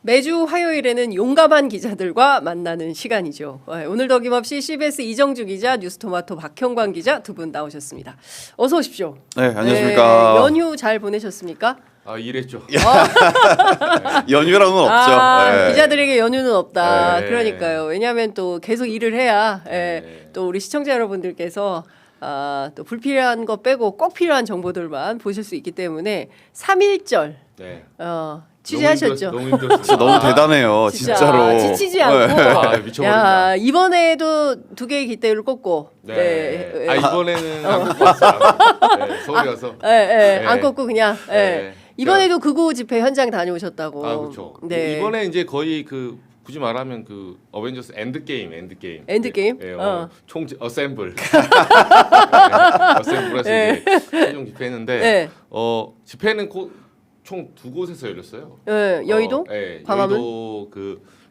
매주 화요일에는 용감한 기자들과 만나는 시간이죠. 오늘도 어김없이 CBS 이정주 기자, 뉴스토마토 박형광 기자 두 분 나오셨습니다. 어서 오십시오. 네, 안녕하십니까. 네, 연휴 잘 보내셨습니까? 아 일했죠. 연휴랑은 없죠. 네. 기자들에게 연휴는 없다. 네. 그러니까요. 왜냐하면 또 계속 일을 해야 네. 또 우리 시청자 여러분들께서 또 불필요한 거 빼고 꼭 필요한 정보들만 보실 수 있기 때문에 3.1절 네. 취재하셨죠. 너무 힘들었어요. 진짜 너무 대단해요, 진짜 진짜로. 지치지 않고. 아, 미쳐버린다. 야, 이번에도 2개의 기대를 꽂고. 네. 아 이번에는 안 걷고 왔어요. 네, 서울 가서. 네. 안 꽂고 그냥. 네. 이번에도 극우 집회 현장 다녀오셨다고. 아 그렇죠. 네. 이번에 이제 거의 그 굳이 말하면 그 어벤져스 엔드게임. 엔드게임? 네, 총 어셈블. 어셈블에서 네. 이제 최종 집회했는데 네. 집회는 총 2곳에서 열렸어요. 네, 여의도? 네, 광화문?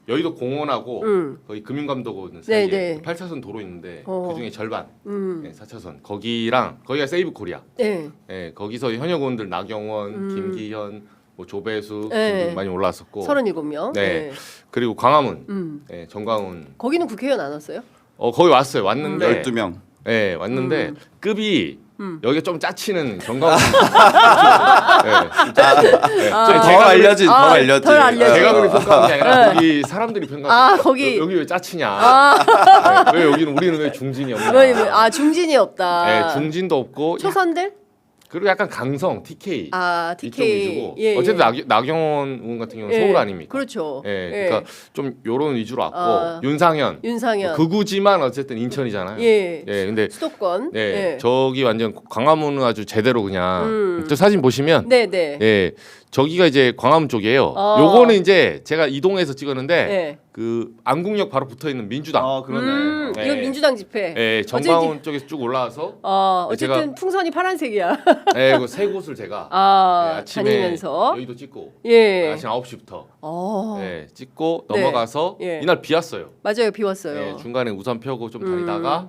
여의도 공원하고 거기 금융감독원 사이에 네. 8차선 도로 있는데 그 중에 절반, 4차선 거기가 세이브 코리아. 네. 네, 거기서 현역 의원들 나경원, 김기현, 뭐 조배수 네. 등등 많이 올라왔었고. 37명. 네. 그리고 광화문, 네, 정광훈. 거기는 국회의원 안 왔어요? 거기 왔어요. 왔는데 12명. 네, 왔는데 급이 여기가 좀 짜치는 정광훈. 네, 더 알려진, 더 알려진. 덜 알려진. 제가 그렇게 평가한 게 아니라 거기 사람들이 평가한 거예요. 거기. 여기 왜 짜치냐? 네, 왜 우리는 왜 중진이 없냐? 중진이 없다. 네, 중진도 없고 초선들? 그리고 약간 강성 TK TK. 이쪽 위주고 예. 어쨌든 나경원 의원 같은 경우는 서울 아닙니까? 그렇죠. 그러니까 좀 요런 위주로 왔고 윤상현 극우지만 어쨌든 인천이잖아요. 예. 근데 수도권. 네, 저기 완전 광화문은 아주 제대로 그냥 저 사진 보시면 네. 저기가 이제 광화문 쪽이에요. 요거는 이제 제가 이동해서 찍었는데 네. 그 안국역 바로 붙어 있는 민주당. 그러네. 네. 이건 민주당 집회. 네, 정광훈 쪽에서 쭉 올라와서 어쨌든 풍선이 파란색이야. 네, 그 세 곳을 제가 아침에 다니면서 여의도 찍고 아침 9시부터 찍고 넘어가서 이날 비 왔어요. 맞아요, 비 왔어요. 네, 중간에 우산 펴고 좀 다니다가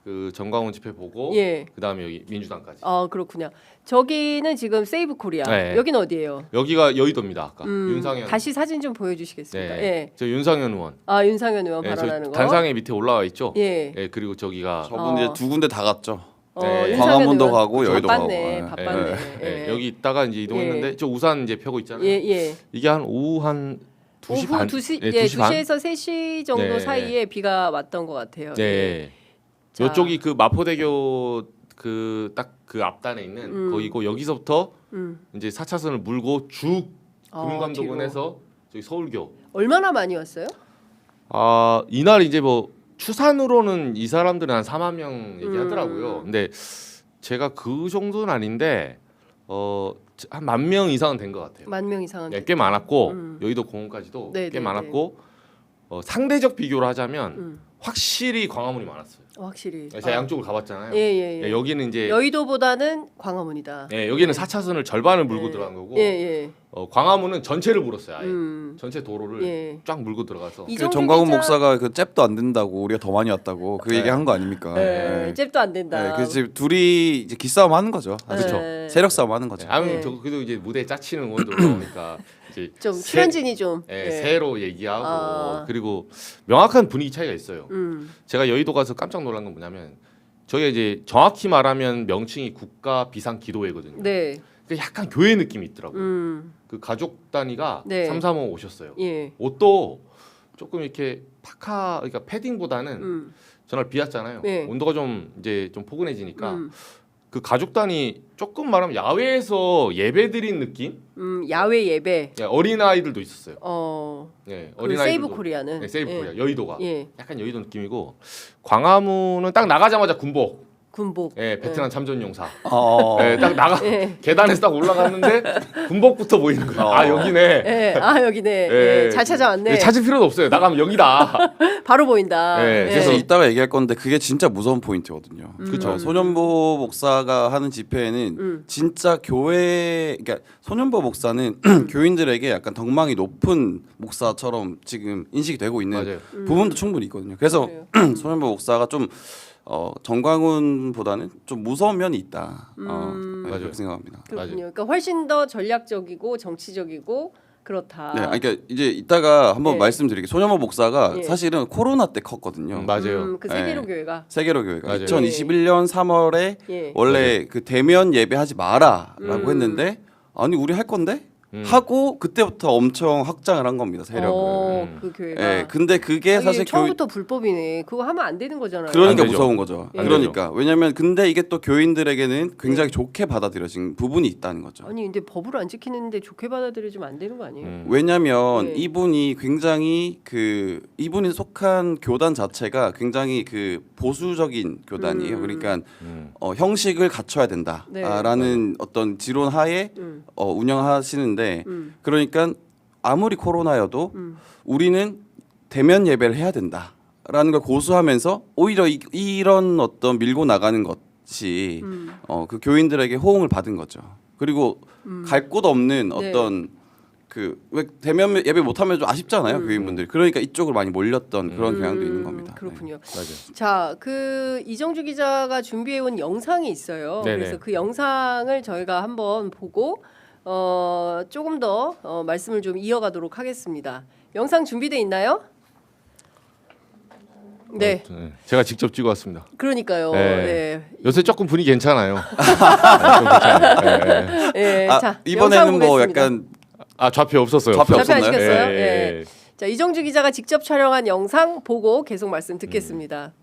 그 정광훈 집회 보고 그다음에 여기 민주당까지. 그렇군요. 저기는 지금 세이브 코리아. 네. 여기는 어디예요? 여기가 여의도입니다. 아까 윤상현. 다시 사진 좀 보여주시겠습니까? 네. 저 윤상현 의원. 윤상현 의원 발언하는 거. 단상에 밑에 올라와 있죠. 예. 그리고 저기가 저분 이제 두 군데 다 갔죠. 네. 광화문도 가고 여의도 가고. 바빴네. 여기 있다가 이제 이동했는데 저 우산 이제 펴고 있잖아요. 이게 한 오후 한 2시 반. 2시에서 3시 정도 사이에 비가 왔던 것 같아요. 네. 이쪽이 그 마포대교 그 딱 그 앞단에 있는 거기고 여기서부터 이제 4차선을 물고 쭉 금융감독원에서 저기 서울교. 얼마나 많이 왔어요? 이날 이제 뭐 추산으로는 이 사람들은 한 4만 명 얘기하더라고요. 근데 제가 그 정도는 아닌데 한 10,000명 이상은 된 것 같아요. 10,000명 이상은. 꽤 많았고 여의도 공원까지도 꽤 많았고 상대적 비교를 하자면 확실히 광화문이 많았어요. 확실히. 제가 양쪽을 가봤잖아요. 예. 여기는 이제 여의도보다는 광화문이다. 여기는 4차선을 절반을 물고 들어간 거고 광화문은 전체를 물었어요. 아예. 전체 도로를 쫙 물고 들어가서. 그 정광훈 목사가 그 잽도 안 된다고 우리가 더 많이 왔다고 그 얘기한 거 아닙니까? 잽도 안 된다. 그래서 둘이 이제 기싸움 하는 거죠. 그렇죠. 세력 싸움 하는 거죠. 그래도 이제 무대에 짜치는 의원들 올라오니까 이제 좀 출연진이 좀 새로 얘기하고 그리고 명확한 분위기 차이가 있어요. 제가 여의도 가서 깜짝 놀란 건 뭐냐면 저희가 이제 정확히 말하면 명칭이 국가 비상 기도회거든요. 네. 약간 교회 느낌이 있더라고요. 그 가족 단위가 3, 4모 오셨어요. 옷도 조금 이렇게 파카 그러니까 패딩보다는 전날 비 왔잖아요. 온도가 좀 이제 좀 포근해지니까 그 가족 단위 조금 말하면 야외에서 예배 드린 느낌? 야외 예배. 어린 아이들도 있었어요. 어린 세이브 코리아는. 세이브 코리아 여의도가 약간 여의도 느낌이고 광화문은 딱 나가자마자 군복. 베트남 참전용사. 딱 나가 계단에서 딱 올라갔는데 군복부터 보이는 거야. 여기네. 여기네. 잘 찾아왔네. 찾을 필요도 없어요. 나가면 여기다. 바로 보인다. 그래서 이따가 얘기할 건데 그게 진짜 무서운 포인트거든요. 그렇죠. 소년보 목사가 하는 집회에는 진짜 그러니까 소년보 목사는 교인들에게 약간 덕망이 높은 목사처럼 지금 인식이 되고 있는 부분도 충분히 있거든요. 그래서 소년보 목사가 좀 정광훈보다는 좀 무서운 면이 있다. 그렇게 생각합니다. 그렇군요. 그러니까 훨씬 더 전략적이고 정치적이고 그렇다. 네, 그러니까 이제 이따가 한번 네. 말씀드릴게요. 소년보 목사가 예. 사실은 코로나 때 컸거든요. 맞아요. 그 세계로 네. 교회가. 세계로 교회가 맞아요. 2021년 3월에 예. 원래 그 대면 예배하지 마라라고 했는데 아니 우리 할 건데 하고 그때부터 엄청 확장을 한 겁니다 세력을. 그 교회가. 예, 근데 그게 사실 처음부터 불법이네. 그거 하면 안 되는 거잖아요. 그러니까 안 되죠. 무서운 거죠. 예. 그러니까 왜냐면 근데 이게 또 교인들에게는 굉장히 좋게 받아들여진 부분이 있다는 거죠. 아니 근데 법을 안 지키는데 좋게 받아들여지면 안 되는 거 아니에요? 왜냐면 네. 이분이 굉장히 이분이 속한 교단 자체가 굉장히 그 보수적인 교단이에요. 그러니까 형식을 갖춰야 된다라는 어떤 지론 하에 운영하시는데 그러니까 아무리 코로나여도 우리는 대면 예배를 해야 된다라는 걸 고수하면서 오히려 이런 어떤 밀고 나가는 것이 그 교인들에게 호응을 받은 거죠. 그리고 갈 곳 없는 네. 어떤 왜 대면 예배 못하면 좀 아쉽잖아요 교인분들이. 그러니까 이쪽으로 많이 몰렸던 그런 경향도 있는 겁니다. 그렇군요. 네. 맞아요. 자, 그 이정주 기자가 준비해 온 영상이 있어요. 네네. 그래서 그 영상을 저희가 한번 보고 조금 더 말씀을 좀 이어가도록 하겠습니다. 영상 준비돼 있나요? 네. 제가 직접 찍어왔습니다. 그러니까요. 네. 네. 요새 조금 분위기 괜찮아요. 좀 괜찮아요. 네. 자, 이번에는 영상 뭐 보겠습니다. 약간 좌표 없었어요. 좌표 좌표 안 없었나요? 시켰어요? 예, 예. 자, 이정주 기자가 직접 촬영한 영상 보고 계속 말씀 듣겠습니다.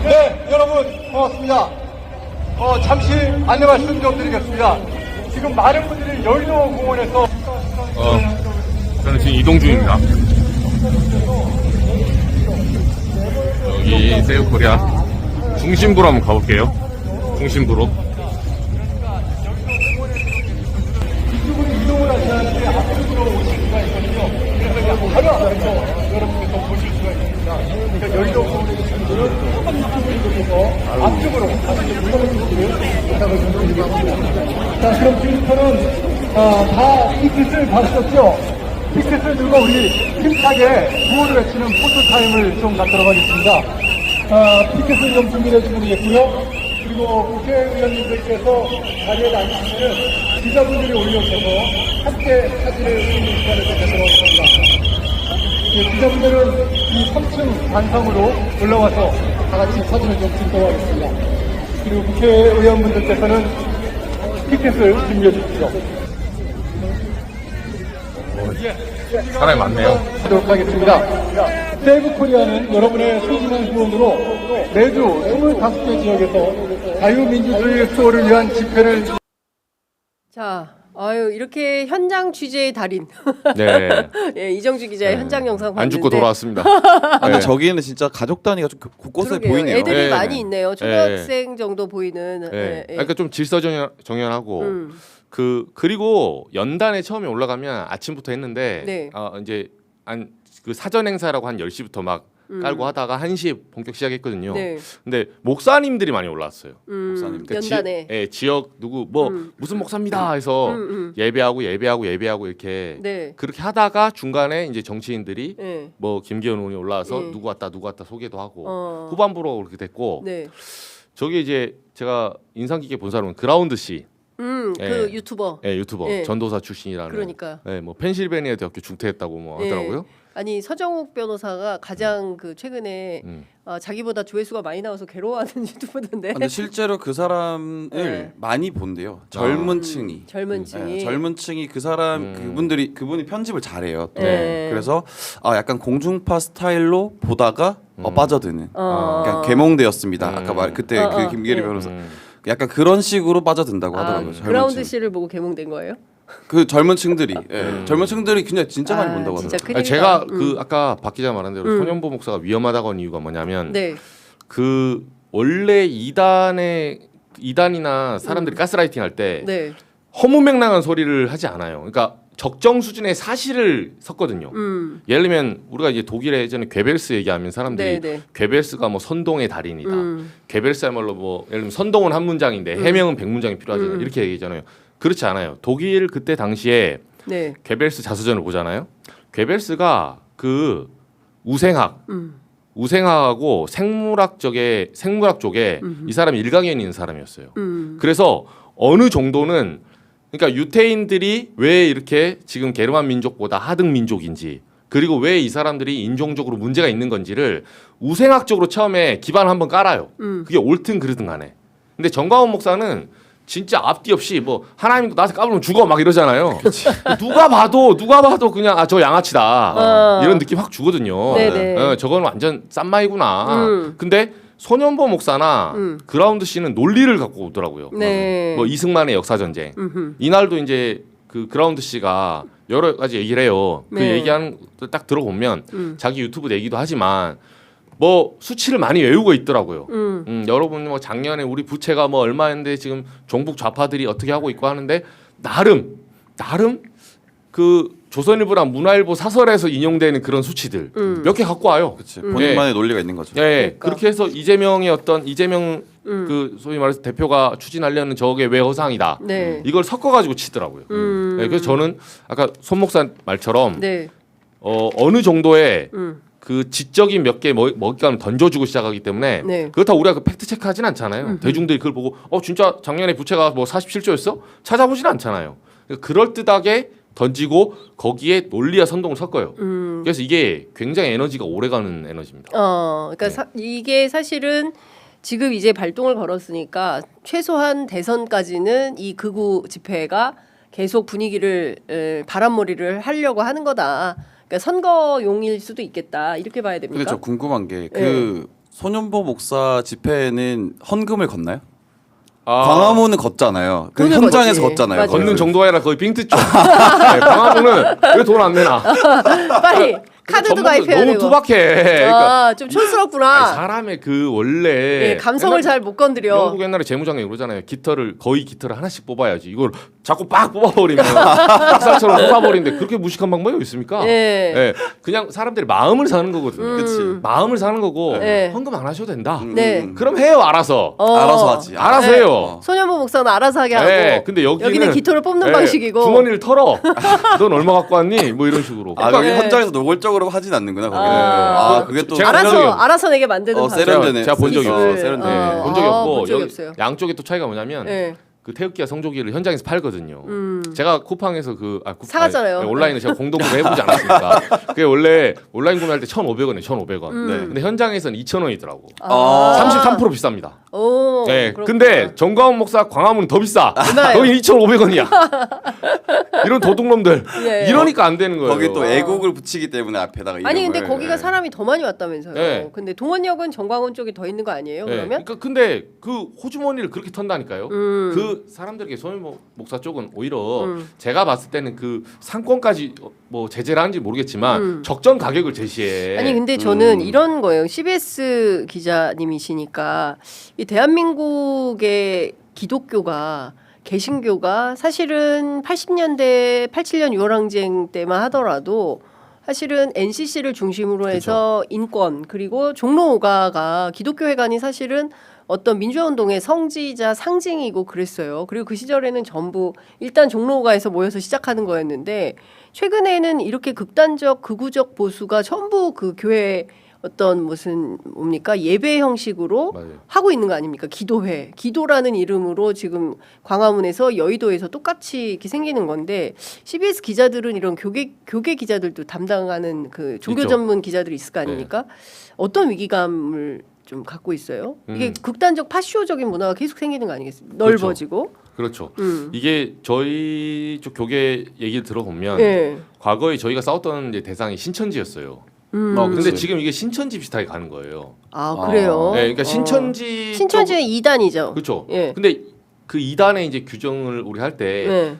네, 여러분 반갑습니다. 잠시 안내 말씀 좀 드리겠습니다. 지금 많은 분들이 여의도 공원에서 저는 지금 이동 중입니다. 여기 세우코리아 중심부로 한번 가볼게요. 중심부로. 이쪽으로 이동을 하시는데 앞쪽으로 오실 수가 있거든요. 그래서 바로 앞에서 여러분께서 보실 수가 있습니다. 그러니까 여의도 공원에서 조금 이쪽으로 이동해서 앞쪽으로 가서 이제 물건을 부탁을 좀 드리겠습니다. 자, 그럼 지금부터는 다 티켓을 받으셨죠? 티켓을 들고 우리 힘차게 구호를 외치는 포토타임을 좀 갖도록 하겠습니다. 티켓을 좀 준비해 주시면 되겠고요. 그리고 국회의원님들께서 자리에 앉으시면 기자분들이 올려오셔서 함께 사진을 찍는 시간을 좀 갖도록 하겠습니다. 예, 기자분들은 이 3층 단상으로 올라와서 다 같이 사진을 좀 찍도록 하겠습니다. 그리고 국회의원분들께서는 티켓을 준비해 주십시오. 사람이 많네요. 하도록 하겠습니다. 세이브 코리아는 여러분의 소중한 후원으로 매주 25개 지역에서 자유민주주의 수호를 위한 집회를 자, 이렇게 현장 취재의 달인. 네. 예, 이정주 기자의 현장 영상 봤는데 안 죽고 돌아왔습니다. 근데 네. 저기는 진짜 가족 단위가 좀 곳곳에 그러게요. 보이네요. 애들이 네. 많이 있네요. 초등학생 정도 보이는. 네. 예, 예. 그러니까 좀 질서정연하고 그리고 연단에 처음에 올라가면 아침부터 했는데 네. 이제 그 사전 행사라고 한 10시부터 막 깔고 하다가 1시에 본격 시작했거든요. 네. 근데 목사님들이 많이 올라왔어요. 목사님. 연단에. 지역 누구 무슨 목사입니다 해서 예배하고 이렇게 네. 그렇게 하다가 중간에 이제 정치인들이 네. 뭐 김기현 의원이 올라와서 네. 누구 왔다 소개도 하고 후반부로 그렇게 됐고 네. 저기 이제 제가 인상 깊게 본 사람은 그라운드 씨. 그 예. 유튜버. 유튜버 예. 전도사 출신이라는. 그러니까. 뭐 펜실베니아 대학교 중퇴했다고 뭐 예. 하더라고요. 아니 서정욱 변호사가 가장 그 최근에 자기보다 조회수가 많이 나와서 괴로워하는 유튜버던데. 근데 실제로 그 사람을 네. 많이 본대요. 젊은 층이. 젊은 층이. 젊은 층이 그분이 편집을 잘해요. 또. 네. 그래서 약간 공중파 스타일로 보다가 빠져드는. 그러니까 개몽되었습니다. 아까 그때 그 김계리 예. 변호사. 약간 그런 식으로 빠져든다고 하더라고요. 젊은 그라운드 층. 씨를 보고 개몽된 거예요? 그 젊은 층들이 젊은 층들이 그냥 진짜 많이 본다고 진짜 하더라고요. 큰일이다. 제가 그 아까 박 기자 말한 대로 소년보 목사가 위험하다고 한 이유가 뭐냐면 네. 그 원래 이단이나 사람들이 가스라이팅 할 때 네. 허무맹랑한 소리를 하지 않아요. 그러니까 적정 수준의 사실을 섞거든요. 예를 들면 우리가 이제 독일에 예전에 괴벨스 얘기하면 사람들이 괴벨스가 뭐 선동의 달인이다. 괴벨스야말로 뭐 예를 들면 선동은 한 문장인데 해명은 100문장이 필요하잖아요. 이렇게 얘기하잖아요. 그렇지 않아요. 독일 그때 당시에 괴벨스 자서전을 보잖아요. 괴벨스가 그 우생학하고 생물학 쪽에 이 사람이 일가견이 있는 사람이었어요. 그래서 어느 정도는 그러니까 유태인들이 왜 이렇게 지금 게르만 민족보다 하등 민족인지 그리고 왜 이 사람들이 인종적으로 문제가 있는 건지를 우생학적으로 처음에 기반을 한번 깔아요. 그게 옳든 그르든 간에. 근데 정광훈 목사는 진짜 앞뒤 없이 뭐 하나님도 나한테 까불면 죽어 막 이러잖아요. 누가 봐도 그냥 아 저 양아치다 이런 느낌 확 주거든요. 저건 완전 쌈마이구나. 근데 손현보 목사나 그라운드 씨는 논리를 갖고 오더라고요. 뭐 이승만의 역사 전쟁. 이날도 이제 그 그라운드 씨가 여러 가지 얘기를 해요. 그 얘기하는 거 딱 들어보면 자기 유튜브 내기도 하지만 뭐 수치를 많이 외우고 있더라고요. 여러분 뭐 작년에 우리 부채가 뭐 얼마인데 지금 종북 좌파들이 어떻게 하고 있고 하는데 나름 그 조선일보랑 문화일보 사설에서 인용되는 그런 수치들 몇 개 갖고 와요. 그치. 본인만의 논리가 있는 거죠. 네, 그렇게 해서 이재명 그 소위 말해서 대표가 추진하려는 저게 왜 허상이다. 이걸 섞어가지고 치더라고요. 그래서 저는 아까 손 목사 말처럼 어느 정도의 그 지적인 몇 개 먹잇감을 던져주고 시작하기 때문에 그렇다고 우리가 그 팩트 체크하진 않잖아요. 대중들이 그걸 보고 진짜 작년에 부채가 뭐 47조였어? 찾아보진 않잖아요. 그럴듯하게 던지고 거기에 논리와 선동을 섞어요. 그래서 이게 굉장히 에너지가 오래가는 에너지입니다. 그러니까 이게 사실은 지금 이제 발동을 걸었으니까 최소한 대선까지는 이 극우 집회가 계속 분위기를 바람몰이를 하려고 하는 거다. 그러니까 선거용일 수도 있겠다. 이렇게 봐야 됩니까? 근데 저 궁금한 게 그 손현보 목사 집회에는 헌금을 걷나요? 광화문은 걷잖아요. 그 현장에서 걷잖아요. 맞아요. 걷는 정도가 아니라 거의 빙트죠. 광화문은 왜 돈 안 내나? 빨리 카드도 가입해야 너무 되고. 투박해. 그러니까 좀 촌스럽구나. 사람의 그 원래 감성을 잘 못 건드려. 영국 옛날에 재무장관이 그러잖아요. 기타를 하나씩 뽑아야지. 이걸 자꾸 빡 뽑아버리면 박살처럼 뽑아버리는데 그렇게 무식한 방법이 있습니까? 그냥 사람들이 마음을 사는 거거든요. 그치. 마음을 사는 거고 헌금 안 하셔도 된다. 그럼 해요 알아서. 알아서 하지. 알아서 해요. 손현보 목사는 알아서 하게 하고. 근데 여기는 기토를 뽑는 방식이고. 주머니를 털어. 넌 얼마 갖고 왔니? 뭐 이런 식으로. 여기 현장에서 노골적으로 하진 않는구나. 거기는. 그게 또 알아서 내게 만드는 세련되네. 제가 본 적이 없어요. 세련되네. 본 적이 없고 본 적이 없어요. 양쪽에 또 차이가 뭐냐면 그 태극기와 성조기를 현장에서 팔거든요. 제가 쿠팡에서 사갔잖아요. 온라인을 제가 공동구매 해보지 않았습니까? 그게 원래 온라인 구매할 때 1,500원에 1,500원. 근데 현장에서는 2,000원이더라고. 33% 비쌉니다. 근데 정광훈 목사 광화문은 더 비싸. 거기 2,500원이야. 이런 도둑놈들. 이러니까 안 되는 거예요. 거기 또 애국을 붙이기 때문에 앞에다가 이름을. 아니 근데 거기가 사람이 더 많이 왔다면서요. 근데 동원역은 정광훈 쪽이 더 있는 거 아니에요? 그러면? 그러니까 근데 그 호주머니를 그렇게 턴다니까요. 그 사람들에게 손현보 목사 쪽은 오히려 제가 봤을 때는 그 상권까지 뭐 제재를 하는지 모르겠지만 적정 가격을 제시해. 아니 근데 저는 이런 거예요. CBS 기자님이시니까 이 대한민국의 기독교가 개신교가 사실은 80년대 87년 6월 항쟁 때만 하더라도 사실은 NCC를 중심으로 해서 인권 그리고 종로 5가가 기독교 회관이 사실은 어떤 민주화운동의 성지이자 상징이고 그랬어요. 그리고 그 시절에는 전부 일단 종로 5가에서 모여서 시작하는 거였는데 최근에는 이렇게 극단적 극우적 보수가 전부 그 교회 어떤 무슨 뭡니까 예배 형식으로 하고 있는 거 아닙니까? 기도라는 이름으로 지금 광화문에서 여의도에서 똑같이 이렇게 생기는 건데 CBS 기자들은 이런 교계 기자들도 담당하는 그 종교 전문 기자들이 있을 거 아닙니까? 어떤 위기감을 좀 갖고 있어요. 이게 극단적 파쇼적인 문화가 계속 생기는 거 아니겠습니까? 넓어지고. 그렇죠. 이게 저희 쪽 교계 얘기를 들어보면 과거에 저희가 싸웠던 이제 대상이 신천지였어요. 근데 지금 이게 신천지 비슷하게 가는 거예요. 그래요? 그러니까 신천지는 2단이죠. 그렇죠. 근데 그 2단의 이제 규정을 우리 할 때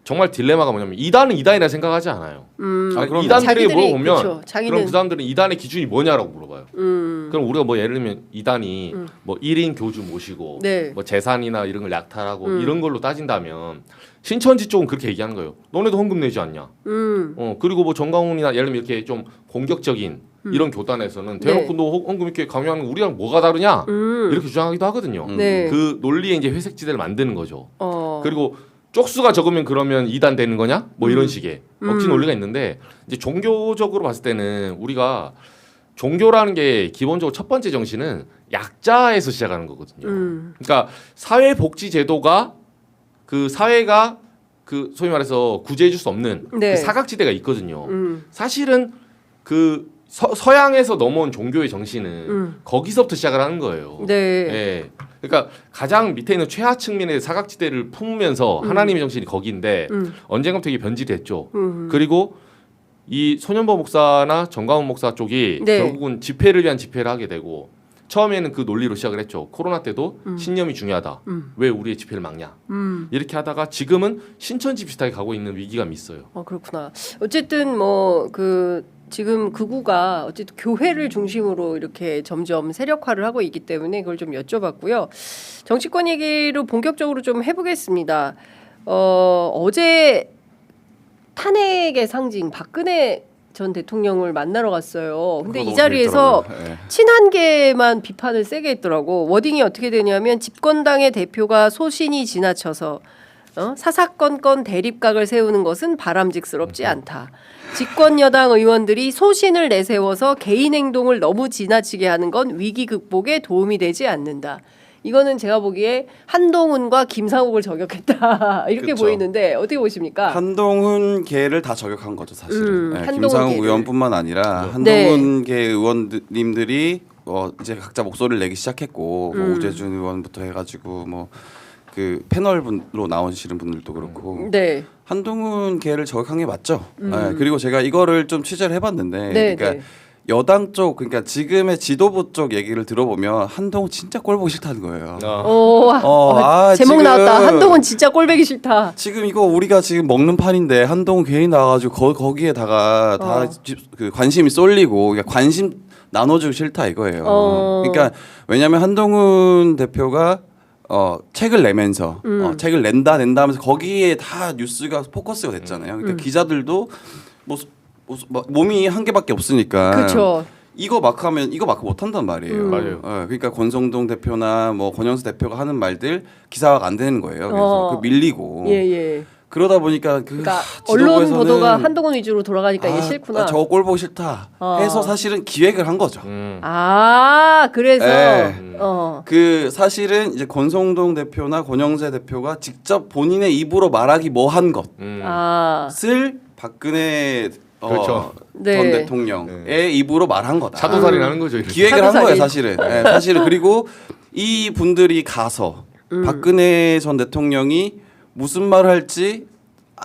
정말 딜레마가 뭐냐면 2단은 2단이라 생각하지 않아요. 그럼요. 2단들이 물어보면 그쵸, 그럼 그 사람들은 2단의 기준이 뭐냐라고 물어봐요. 그럼 우리가 뭐 예를 들면 2단이 뭐 1인 교주 모시고 네. 뭐 재산이나 이런 걸 약탈하고 이런 걸로 따진다면 신천지 쪽은 그렇게 얘기하는 거예요. 너네도 헌금 내지 않냐. 그리고 뭐 정강훈이나 예를 들면 이렇게 좀 공격적인 이런 교단에서는 대놓고 너 헌금 이렇게 강요하는 거 우리랑 뭐가 다르냐 이렇게 주장하기도 하거든요. 네. 그 논리에 이제 회색지대를 만드는 거죠. 그리고 쪽수가 적으면 그러면 2단 되는 거냐? 뭐 이런 식의 억지 논리가 있는데 이제 종교적으로 봤을 때는 우리가 종교라는 게 기본적으로 첫 번째 정신은 약자에서 시작하는 거거든요. 그러니까 사회복지제도가 그 사회가 그 소위 말해서 구제해 줄 수 없는 네. 그 사각지대가 있거든요. 사실은 그 서양에서 넘어온 종교의 정신은 거기서부터 시작을 하는 거예요. 네. 예. 그러니까 가장 밑에 있는 최하 측면의 사각지대를 품으면서 하나님의 정신이 거기인데 언젠가부터 이게 변질됐죠. 그리고 이 소년보 목사나 정광훈 목사 쪽이 네. 결국은 집회를 위한 집회를 하게 되고 처음에는 그 논리로 시작을 했죠. 코로나 때도 신념이 중요하다. 왜 우리의 집회를 막냐. 이렇게 하다가 지금은 신천지 비슷하게 가고 있는 위기감이 있어요. 그렇구나. 어쨌든 뭐 그 지금 극우가 어쨌든 교회를 중심으로 이렇게 점점 세력화를 하고 있기 때문에 그걸 좀 여쭤봤고요. 정치권 얘기로 본격적으로 좀 해보겠습니다. 어제 탄핵의 상징 박근혜 전 대통령을 만나러 갔어요. 근데 이 자리에서 친한계만 비판을 세게 했더라고. 워딩이 어떻게 되냐면 집권당의 대표가 소신이 지나쳐서 사사건건 대립각을 세우는 것은 바람직스럽지 않다. 집권 여당 의원들이 소신을 내세워서 개인 행동을 너무 지나치게 하는 건 위기 극복에 도움이 되지 않는다. 이거는 제가 보기에 한동훈과 김상욱을 저격했다 이렇게 그쵸. 보이는데 어떻게 보십니까? 한동훈 계를 다 저격한 거죠 사실은. 네, 한동훈 김상욱 계를. 의원뿐만 아니라 네. 한동훈 계 의원님들이 이제 각자 목소리를 내기 시작했고 뭐 우재준 의원부터 해가지고 뭐 그 패널로 나오시는 분들도 그렇고 네. 한동훈 계를 저격한 게 맞죠. 네, 그리고 제가 이거를 좀 취재를 해봤는데, 네, 그러니까 네. 여당 쪽, 그러니까 지금의 지도부 쪽 얘기를 들어보면 한동훈 진짜 꼴 보기 싫다는 거예요. 제목 지금 나왔다. 한동훈 진짜 꼴배기 싫다. 지금 이거 우리가 지금 먹는 판인데 한동훈 괜히 나와가지고 거기에다가 다 그 관심이 쏠리고 그러니까 관심 나눠주기 싫다 이거예요. 그러니까 왜냐하면 한동훈 대표가 책을 내면서 책을 낸다 하면서 거기에 다 뉴스가 포커스가 됐잖아요. 그러니까 기자들도 몸이 한 개밖에 없으니까 그렇죠. 이거 막 하면 이거 막 못 한단 말이에요. 맞아요. 그러니까 권성동 대표나 뭐 권영수 대표가 하는 말들 기사화가 안 되는 거예요. 그래서 그 밀리고 예. 그러다 보니까 그러니까 언론 지도부에서는 보도가 한동훈 위주로 돌아가니까 이게 싫구나. 저거 꼴 보기 싫다 해서 사실은 기획을 한 거죠. 그래서 네. 그 사실은 이제 권성동 대표나 권영세 대표가 직접 본인의 입으로 말하기 뭐한 것을 박근혜 그렇죠. 전 네. 대통령의 입으로 말한 거다. 차도살이 나는 거죠. 이렇게. 기획을 한 차도살인. 거예요, 사실은. 네, 사실은 그리고 이 분들이 가서 박근혜 전 대통령이 무슨 말을 할지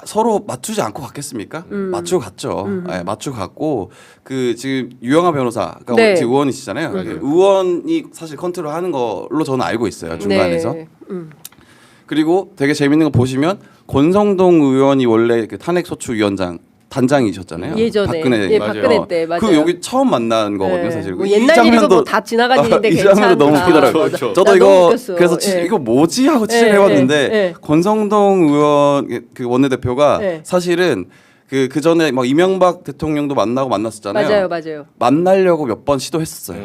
서로 맞추지 않고 갔겠습니까? 맞추고 갔죠. 네, 맞추고 갔고 그 지금 유영하 변호사가 네. 지금 의원이시잖아요. 의원이 사실 컨트롤하는 걸로 저는 알고 있어요. 중간에서. 네. 그리고 되게 재밌는 거 보시면 권성동 의원이 원래 그 탄핵소추위원장 단장이셨잖아요. 예전에 박근혜 박근혜 때 맞아요. 그 여기 처음 만난 거거든요, 네. 사실. 뭐 이 옛날 일이고 뭐 다 지나간 일인데 이 괜찮다. 장면도 너무 웃기더라고요. 그렇죠. 저도 나 이거 너무 웃겼어. 그래서 예. 이거 뭐지 하고 취재를 예, 해봤는데 예. 권성동 의원 그 원내대표가 예. 사실은 그 전에 막 이명박 대통령도 만났었잖아요. 맞아요. 만나려고 몇 번 시도했었어요.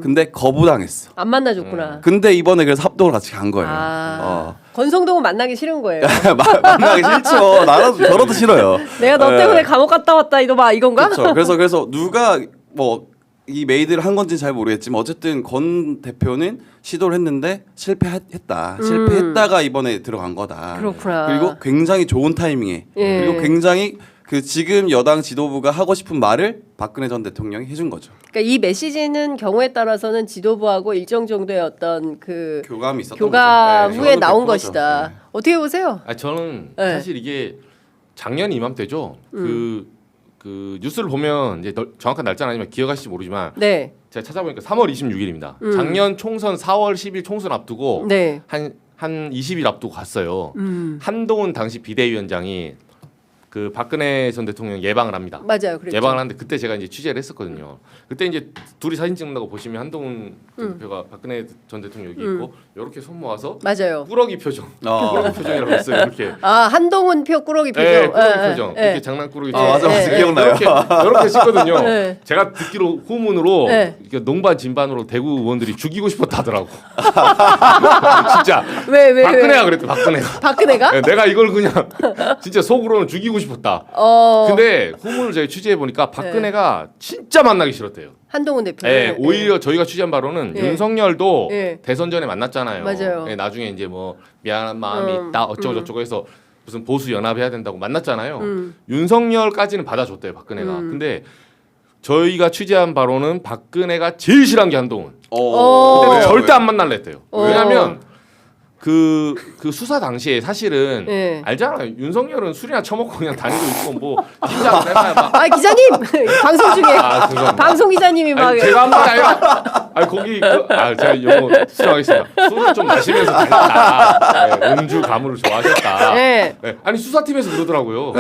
근데 거부당했어. 안 만나줬구나. 근데 이번에 그래서 합동을 같이 간 거예요. 권성동은 만나기 싫은 거예요. 만나기 싫죠. 나라도 저라도 싫어요. 내가 너 예. 때문에 감옥 갔다 왔다 이놈아 이건가? 그렇죠. 그래서 누가 뭐 이 메이드를 한 건지는 잘 모르겠지만 어쨌든 권 대표는 시도를 했는데 실패했다가 이번에 들어간 거다. 그렇구나. 그리고 굉장히 좋은 타이밍에 예. 그리고 굉장히 그 지금 여당 지도부가 하고 싶은 말을 박근혜 전 대통령이 해준 거죠. 그러니까 이 메시지는 경우에 따라서는 지도부하고 일정 정도의 어떤 그 교감이 있었던 교감 거죠. 후에 네, 나온 100%죠. 것이다. 네. 어떻게 보세요? 저는 네. 사실 이게 작년 이맘때죠. 그 뉴스를 보면 이제 정확한 날짜는 아니면 기억하실지 모르지만 네. 제가 찾아보니까 3월 26일입니다. 작년 총선 4월 10일 총선 앞두고 네. 한 한 20일 앞두고 갔어요. 한동훈 당시 비대위원장이 그 박근혜 전 대통령 예방을 합니다. 맞아요. 그랬죠. 예방을 하는데 그때 제가 이제 취재를 했었거든요. 그때 이제 둘이 사진 찍는다고 보시면 한동훈 대표가 박근혜 전 대통령 여기 있고 이렇게 손 모아서 맞아요. 꾸러기 표정, 꾸러기 표정이라고 했어요. 이렇게. 아 한동훈 표 꾸러기 표정. 네, 꾸러기 표정. 이렇게 장난 꾸러기 표정. 맞아, 기억나요. 이렇게 찍거든요. 네. 제가 듣기로 후문으로 네. 이렇게 농반 진반으로 대구 의원들이 죽이고 싶었다 하더라고. 진짜. 왜? 박근혜가 그랬대. 박근혜가. 박근혜가? 네, 내가 이걸 그냥 진짜 속으로는 죽이고 싶었다. 근데 후문을 저희 취재해 보니까 박근혜가 진짜 만나기 싫었대요. 한동훈 대표. 네, 오히려 저희가 취재한 바로는 윤석열도 네. 대선 전에 만났잖아요. 맞아요. 네, 나중에 이제 뭐 미안한 마음이 있다 어쩌고 저쩌고 해서 무슨 보수 연합해야 된다고 만났잖아요. 윤석열까지는 받아줬대요 박근혜가. 근데 저희가 취재한 바로는 박근혜가 제일 싫어한 게 한동훈. 근데 절대 안 만날래 했대요. 왜냐하면 그 수사 당시에 사실은 네. 알잖아요. 윤석열은 술이나 처먹고 그냥 다니고 있고 뭐 긴장 안 해봐야 막. 아 기자님 방송 중에 죄송합니다. 방송 기자님이 막 아니, 제가 한 말이 아니라 거기 제가 영어 수정하겠습니다. 술을 좀 마시면서 다녔다. 네, 음주 가물을 좋아하셨다. 네. 네, 아니 수사팀에서 그러더라고요.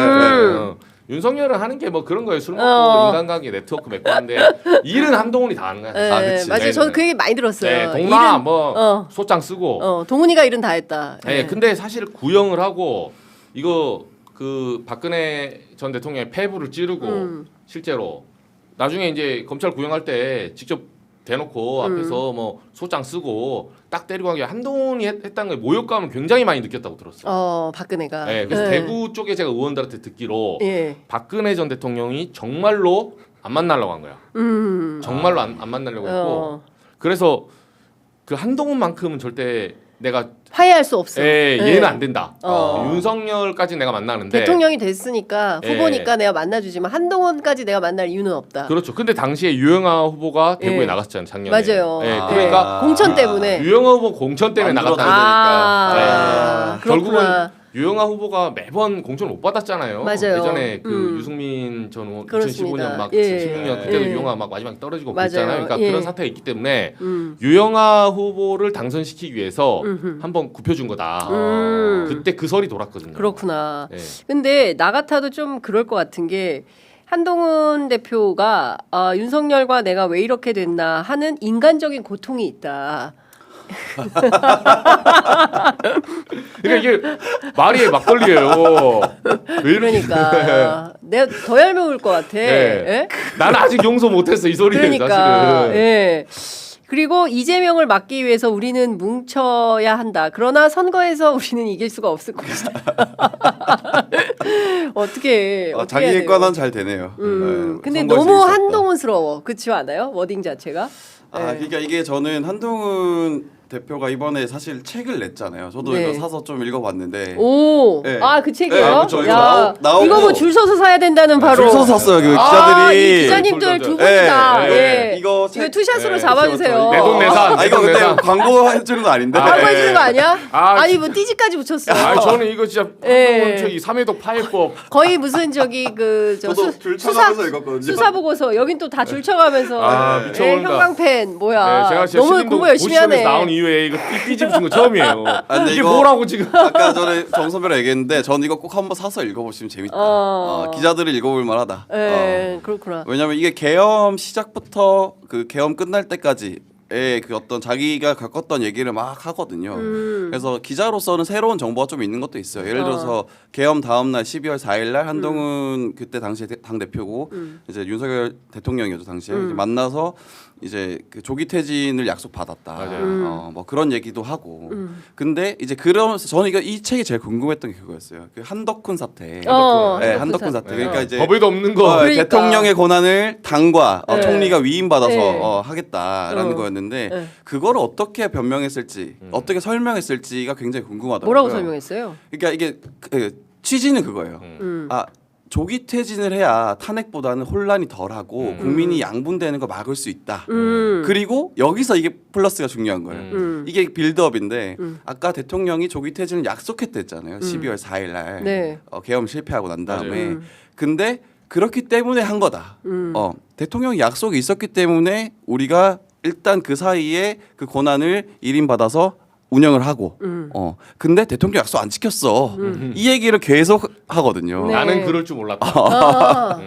윤석열은 하는 게 뭐 그런 거예요. 술 먹고 인간관계 네트워크 맺고 하는데 일은 한동훈이 다 하는 거야. 네, 그치. 맞아요. 네, 저는 네. 그 얘기 많이 들었어요. 네, 동나 일은- 뭐 소장 쓰고. 동훈이가 일은 다 했다. 네, 근데 사실 구형을 하고 이거 그 박근혜 전 대통령의 폐부를 찌르고 실제로 나중에 이제 검찰 구형할 때 직접 대놓고 앞에서 뭐 소장 쓰고 딱 때리고 한 게 한동훈이 했다는 게 모욕감을 굉장히 많이 느꼈다고 들었어요. 박근혜가. 네, 그래서 대구 쪽에 제가 의원들한테 듣기로 예. 박근혜 전 대통령이 정말로 안 만나려고 한 거야. 정말로 안 만나려고 했고 그래서 그 한동훈만큼은 절대 내가 화해할 수 없어. 얘는 안 된다. 어. 윤석열까지 내가 만나는데 대통령이 됐으니까 예. 후보니까 내가 만나주지만 한동훈까지 내가 만날 이유는 없다. 그렇죠. 근데 당시에 유영아 후보가 대구에 예. 나갔잖아요, 작년에. 맞아요. 예, 아. 그러니까 공천 때문에. 유영아 후보 공천 때문에 만들어 나갔다. 그렇구나. 결국은 유영아 후보가 매번 공천 못 받았잖아요. 맞아요. 예전에 그 유승민 전 의원 그렇습니다. 2015년 막 예. 16년 그때도 예. 유영아 막 마지막에 떨어지고 맞아요. 그랬잖아요. 그러니까 예. 그런 사태가 있기 때문에 유영아 후보를 당선시키기 위해서 한번 굽혀준 거다. 그때 그 설이 돌았거든요. 그렇구나. 예. 근데 나 같아도 좀 그럴 것 같은 게 한동훈 대표가 윤석열과 내가 왜 이렇게 됐나 하는 인간적인 고통이 있다. 그러니까 이게 말이 막걸리예요. 왜 이렇게 그러니까 내가 더 얄미울 것 같아. 네. 예? 나는 아직 용서 못했어 이 소리를 그러니까. 사실은. 예. 그리고 이재명을 막기 위해서 우리는 뭉쳐야 한다. 그러나 선거에서 우리는 이길 수가 없을 것이다. 어떻게 자기 해야 객관은 돼요? 잘 되네요. 근데 선거에서 너무 이길 수 없다. 한동훈스러워. 그렇지 않아요? 워딩 자체가? 그러니까 이게 저는 한동훈 대표가 이번에 사실 책을 냈잖아요. 저도 네. 이거 사서 좀 읽어봤는데. 오, 네. 그 책이요? 네, 그렇죠. 이거 야, 나오고 이거 뭐 줄 서서 사야 된다는 바로. 줄 서서 샀어요. 그 이 기자들이. 기자님들 두 네, 분이다. 네, 예. 네. 이거 투샷으로 네, 잡아주세요. 내 돈 내산. 이거 근데 내산. 광고 해주는 거 아닌데. 광고 해주는 거 아니야? 아, 아니 뭐 띠지까지 붙였어. 저는 이거 진짜 예. 한동훈 책이 삼해독 파해법. 거의 무슨 저기 저도 줄 쳐가면서 읽었거든요. 수사 보고서 여긴 또 다 줄 쳐가면서 미쳐버린다. 형광펜 뭐야. 네, 제가 진짜 너무 신림동 공부 열심히 하네. 고시원에서 나온 이후에 이거 삐지 붙인 거 처음이에요. 근데 이게 이거 뭐라고 지금? 아까 전에 정선배랑 얘기했는데 전 이거 꼭 한번 사서 읽어보시면 재밌다. 기자들이 읽어볼 만하다. 네, 그렇구나. 왜냐면 이게 계엄 시작부터 그 계엄 끝날 때까지 그 어떤 자기가 겪었던 얘기를 막 하거든요. 그래서 기자로서는 새로운 정보가 좀 있는 것도 있어요. 예를 들어서 계엄 다음 날 12월 4일 날 한동훈 그때 당시 당 대표고 이제 윤석열 대통령이었죠 당시에 이제 만나서 이제 그 조기 퇴진을 약속 받았다. 맞아요. 뭐 그런 얘기도 하고. 근데 이제 그러면서 저는 이 책이 제일 궁금했던 게 그거였어요. 그 한덕훈 사태. 한덕훈 사태. 그러니까 이제 법에도 없는 거. 그러니까. 대통령의 권한을 당과 네. 총리가 위임받아서 네. 하겠다라는 거였는데 네. 그거를 어떻게 변명했을지 어떻게 설명했을지가 굉장히 궁금하더라고요. 뭐라고 설명했어요? 그러니까 이게 취지는 그거예요. 음. 조기 퇴진을 해야 탄핵보다는 혼란이 덜하고 국민이 양분되는 거 막을 수 있다. 그리고 여기서 이게 플러스가 중요한 거예요. 이게 빌드업인데 아까 대통령이 조기 퇴진을 약속했댔잖아요. 12월 4일 날 네. 계엄 실패하고 난 다음에. 맞아요. 근데 그렇기 때문에 한 거다. 대통령이 약속이 있었기 때문에 우리가 일단 그 사이에 그 권한을 일임받아서 운영을 하고 근데 대통령 약속 안 지켰어. 이 얘기를 계속 하거든요. 네. 나는 그럴 줄 몰랐다.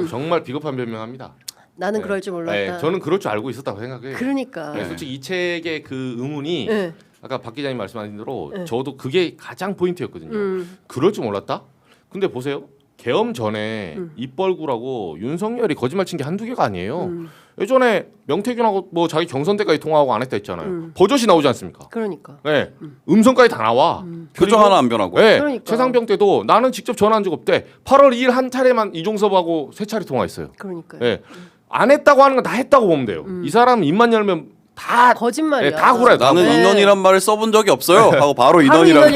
정말 비겁한 변명합니다. 나는 그럴 줄 몰랐다. 네, 저는 그럴 줄 알고 있었다고 생각해요. 그러니까. 네, 솔직히 이 책의 그 의문이 네. 아까 박 기자님 말씀하신 대로 저도 그게 가장 포인트였거든요. 그럴 줄 몰랐다? 근데 보세요. 계엄 전에 입벌구라고 윤석열이 거짓말 친 게 한두 개가 아니에요. 예전에 명태균하고 뭐 자기 경선대까지 통화하고 안 했다 했잖아요. 버젓이 나오지 않습니까? 그러니까. 네. 음성까지 다 나와. 표정 하나 안 변하고. 네. 그러니까. 최상병 때도 나는 직접 전화한 적 없대. 8월 2일 한 차례만 이종섭하고 세 차례 통화했어요. 그러니까요. 네. 안 했다고 하는 건 다 했다고 보면 돼요. 이 사람 입만 열면 다 거짓말이야. 네, 다 구라요. 나는 네. 인원이란 말을 써본 적이 없어요. 하고 바로 인원이라고.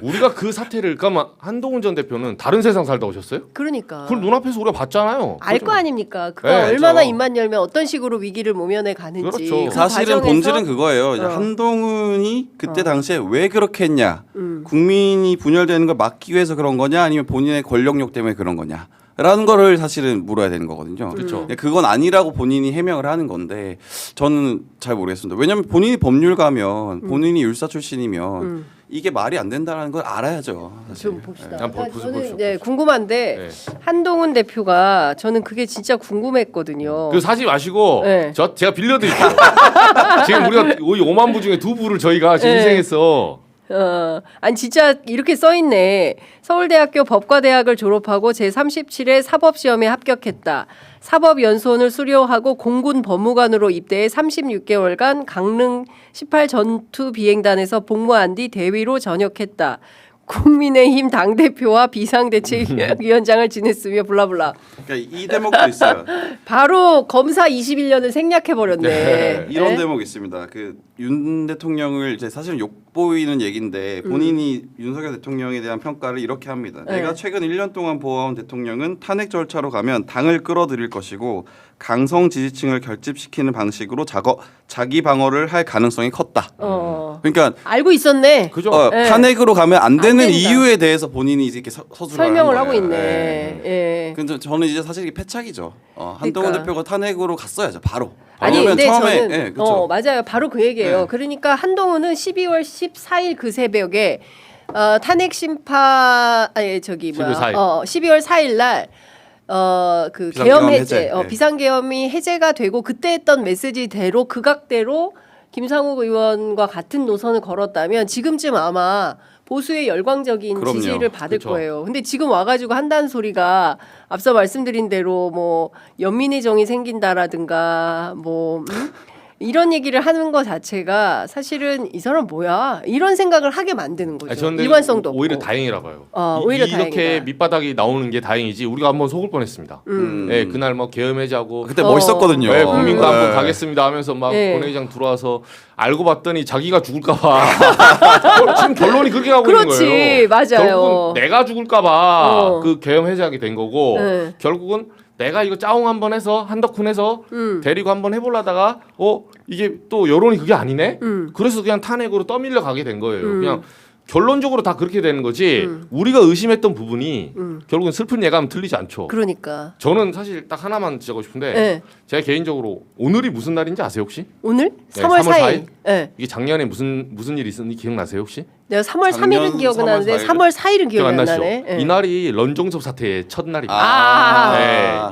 우리가 그 사태를 그러면 한동훈 전 대표는 다른 세상 살다 오셨어요? 그러니까. 그걸 눈앞에서 우리가 봤잖아요. 알 거 아닙니까? 그거 네, 얼마나 그렇죠. 입만 열면 어떤 식으로 위기를 모면해 가는지. 그렇죠. 그 사실은 과정에서 본질은 그거예요. 이제 한동훈이 그때 당시에 왜 그렇게 했냐, 음. 국민이 분열되는 걸 막기 위해서 그런 거냐, 아니면 본인의 권력욕 때문에 그런 거냐. 라는 거를 사실은 물어야 되는 거거든요. 그렇죠. 그건 아니라고 본인이 해명을 하는 건데 저는 잘 모르겠습니다. 왜냐하면 본인이 법률가면 본인이 율사 출신이면 이게 말이 안 된다는 걸 알아야죠. 사실. 좀 봅시다. 한번 그러니까 보십시오. 저는 네, 궁금한데 네. 한동훈 대표가 저는 그게 진짜 궁금했거든요. 그 사지 마시고 네. 제가 빌려드릴게요. 지금 우리가 5만 부 중에 2부를 저희가 지금 네. 희생했어. 아니 진짜 이렇게 써 있네. 서울대학교 법과대학을 졸업하고 제37회 사법시험에 합격했다. 사법연수원을 수료하고 공군 법무관으로 입대해 36개월간 강릉 18 전투 비행단에서 복무한 뒤 대위로 전역했다. 국민의힘 당대표와 비상대책위원장을 지냈으며 블라블라. 그러니까 이 대목도 있어요. 바로 검사 21년을 생략해버렸네. 네. 이런 네? 대목이 있습니다. 그 윤 대통령을 이제 사실은 욕보이는 얘기인데 본인이 윤석열 대통령에 대한 평가를 이렇게 합니다. 네. 내가 최근 1년 동안 보아온 대통령은 탄핵 절차로 가면 당을 끌어들일 것이고 강성 지지층을 결집시키는 방식으로 자기 방어를 할 가능성이 컸다. 그러니까 알고 있었네. 그죠? 네. 탄핵으로 가면 안 되는 된다. 이유에 대해서 본인이 이렇게 서술을 설명을 하는 하고 거예요. 있네. 예. 근데 저는 이제 사실 이게 패착이죠. 한동훈 그러니까. 대표가 탄핵으로 갔어야죠. 바로. 아니 왜냐면 근데 처음에 저는 예, 그렇죠. 맞아요. 바로 그 얘기예요. 네. 그러니까 한동훈은 12월 14일 그 새벽에 탄핵 심판 아니 저기 12월 4일. 12월 4일 날 그 비상계엄 계엄 해제. 해제, 네. 비상계엄이 해제가 되고 그때 했던 메시지대로 극악대로 김상욱 의원과 같은 노선을 걸었다면 지금쯤 아마 보수의 열광적인 그럼요. 지지를 받을 그렇죠. 거예요. 근데 지금 와가지고 한다는 소리가 앞서 말씀드린 대로 뭐 연민의 정이 생긴다라든가 뭐 이런 얘기를 하는 것 자체가 사실은 이 사람 뭐야 이런 생각을 하게 만드는 거죠. 저는 일관성도 없고. 오히려 다행이라 봐요. 오히려 이렇게 다행이다. 밑바닥이 나오는 게 다행이지. 우리가 한번 속을 뻔했습니다. 네, 그날 뭐 계엄해제하고 그때 멋있었거든요. 네, 국민과 네. 한번 가겠습니다 하면서 막 네. 본회의장 들어와서 알고 봤더니 자기가 죽을까봐 지금 결론이 그렇게 가고 있는 그렇지, 거예요. 맞아요. 결국은 내가 죽을까봐 어. 그 계엄 해제하게 된 거고 네. 결국은 내가 이거 짜옹 한번 해서 한덕훈해서 데리고 한번 해보려다가 이게 또 여론이 그게 아니네. 그래서 그냥 탄핵으로 떠밀려 가게 된 거예요. 그냥 결론적으로 다 그렇게 되는 거지. 우리가 의심했던 부분이 결국은 슬픈 예감 틀리지 않죠. 그러니까 저는 사실 딱 하나만 지적하고 싶은데 네. 제가 개인적으로 오늘이 무슨 날인지 아세요 혹시? 오늘 네, 3월 3월 4일. 4일? 네. 이게 작년에 무슨 일이 있었는지 기억나세요 혹시? 내가 3월 작년 3일은 기억은 3월 나는데 4일? 3월 4일은 기억이 기억 안 안 나시죠? 나네. 네. 이날이 런종섭 사태의 첫 날입니다. 아.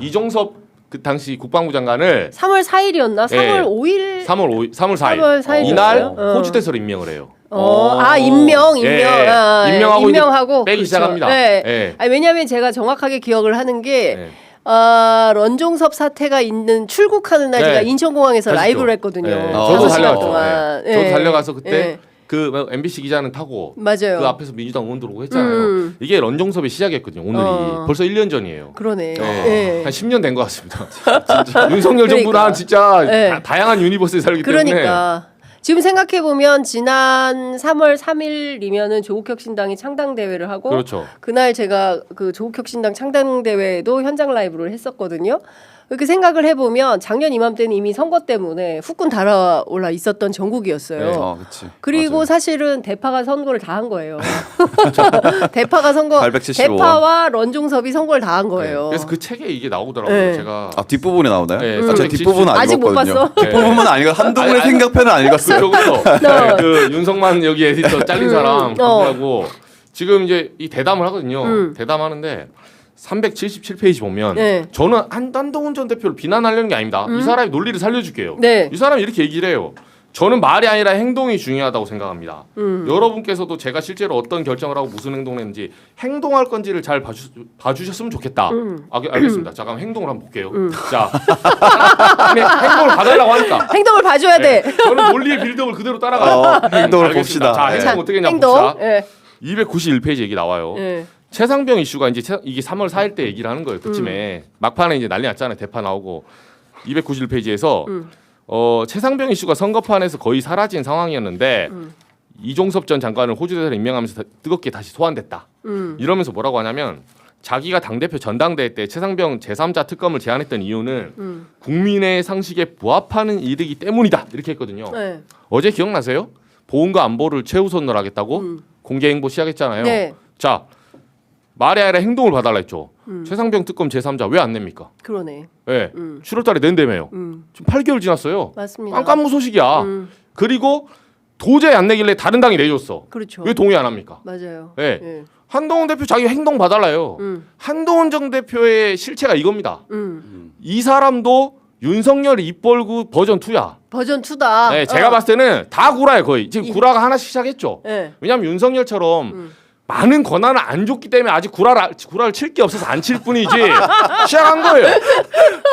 네, 이종섭 그 당시 국방부 장관을 3월 4일이었나? 3월 네. 5일. 3월 4일 3월 4일 이날 이었어요? 호주대사로 임명을 해요. 임명. 예, 임명하고 이제 빼기 시작합니다. 네. 예. 아니, 왜냐하면 제가 정확하게 기억을 하는 게 네. 런종섭 사태가 있는 출국하는 날 네. 제가 인천공항에서 하시죠. 라이브를 했거든요. 네. 저도 5시간 달려갔죠. 동안. 네. 저도 달려가서 그때 예. 그 MBC 기자는 타고 맞아요. 그 앞에서 민주당 의원 들어오고 했잖아요. 이게 런종섭의 시작이었거든요. 오늘이 벌써 1년 전이에요. 그러네. 네. 예. 한 10년 된 것 같습니다. 윤석열 정부는 그러니까. 진짜 네. 다양한 유니버스에 살기 때문에 그러니까 지금 생각해 보면 지난 3월 3일이면은 조국혁신당이 창당 대회를 하고 그렇죠. 그날 제가 그 조국혁신당 창당 대회도 현장 라이브를 했었거든요. 이렇게 생각을 해보면 작년 이맘때는 이미 선거 때문에 후끈 달아올라 있었던 전국이었어요. 네, 그리고 맞아요. 사실은 대파가 선거를 다 한 거예요. 대파가 875 원. 대파와 런종섭이 선거를 다 한 거예요. 네, 그래서 그 책에 이게 나오더라고요. 네. 제가 뒷부분에 나오나요? 네, 제 뒷부분은 안 아직 못 읽었거든요. 봤어? 뒷부분은 안 읽었어요. 한동훈의 생각편은 안 읽었어요. 그쪽으로 그 윤석만 여기 에디터 잘린 사람 그분하고 지금 이제 이 대담을 하거든요. 대담하는데 377페이지 보면 네. 저는 한동훈 전 대표를 비난하려는 게 아닙니다. 이 사람의 논리를 살려줄게요. 네. 이 사람이 이렇게 얘기를 해요. 저는 말이 아니라 행동이 중요하다고 생각합니다. 여러분께서도 제가 실제로 어떤 결정을 하고 무슨 행동을 했는지 행동할 건지를 잘 봐주셨으면 좋겠다. 알겠습니다. 자, 그럼 행동을 한번 볼게요. 자, 행동을 봐달라고 하니까. 행동을 봐줘야 돼. 저는 논리의 빌드업을 그대로 따라가요. 행동을 알겠습니다. 봅시다. 자, 네. 행동 어떻게 했냐 행동. 봅시다. 예. 291페이지 얘기 나와요. 예. 최상병 이슈가 이제 이게 3월 4일 때 얘기를 하는 거예요. 그쯤에 막판에 이제 난리 났잖아요. 대파 나오고 291페이지에서 최상병 이슈가 선거판에서 거의 사라진 상황이었는데 이종섭 전 장관을 호주 대사로 임명하면서 뜨겁게 다시 소환됐다. 이러면서 뭐라고 하냐면 자기가 당대표 전당대회 때 최상병 제3자 특검을 제안했던 이유는 국민의 상식에 부합하는 일이기 때문이다. 이렇게 했거든요. 네. 어제 기억나세요? 보훈과 안보를 최우선으로 하겠다고 공개 행보 시작했잖아요. 네. 자, 말이 아니라 행동을 봐달라 했죠. 최상병 특검 제3자 왜 안 냅니까? 그러네. 네. 7월달에 낸다며요. 지금 8개월 지났어요. 맞습니다. 깜깜무소식이야. 그리고 도저히 안 내길래 다른 당이 내줬어. 그렇죠. 왜 동의 안 합니까? 맞아요. 네. 예. 한동훈 대표 자기 행동 봐달라요. 한동훈 전 대표의 실체가 이겁니다. 이 사람도 윤석열 입벌구 버전 2야. 버전 2다. 네, 제가 봤을 때는 다 구라예요 거의. 지금 구라가 하나씩 시작했죠. 네. 왜냐하면 윤석열처럼 많은 권한을 안 줬기 때문에 아직 구라를 칠 게 없어서 안 칠 뿐이지 시작한 거예요.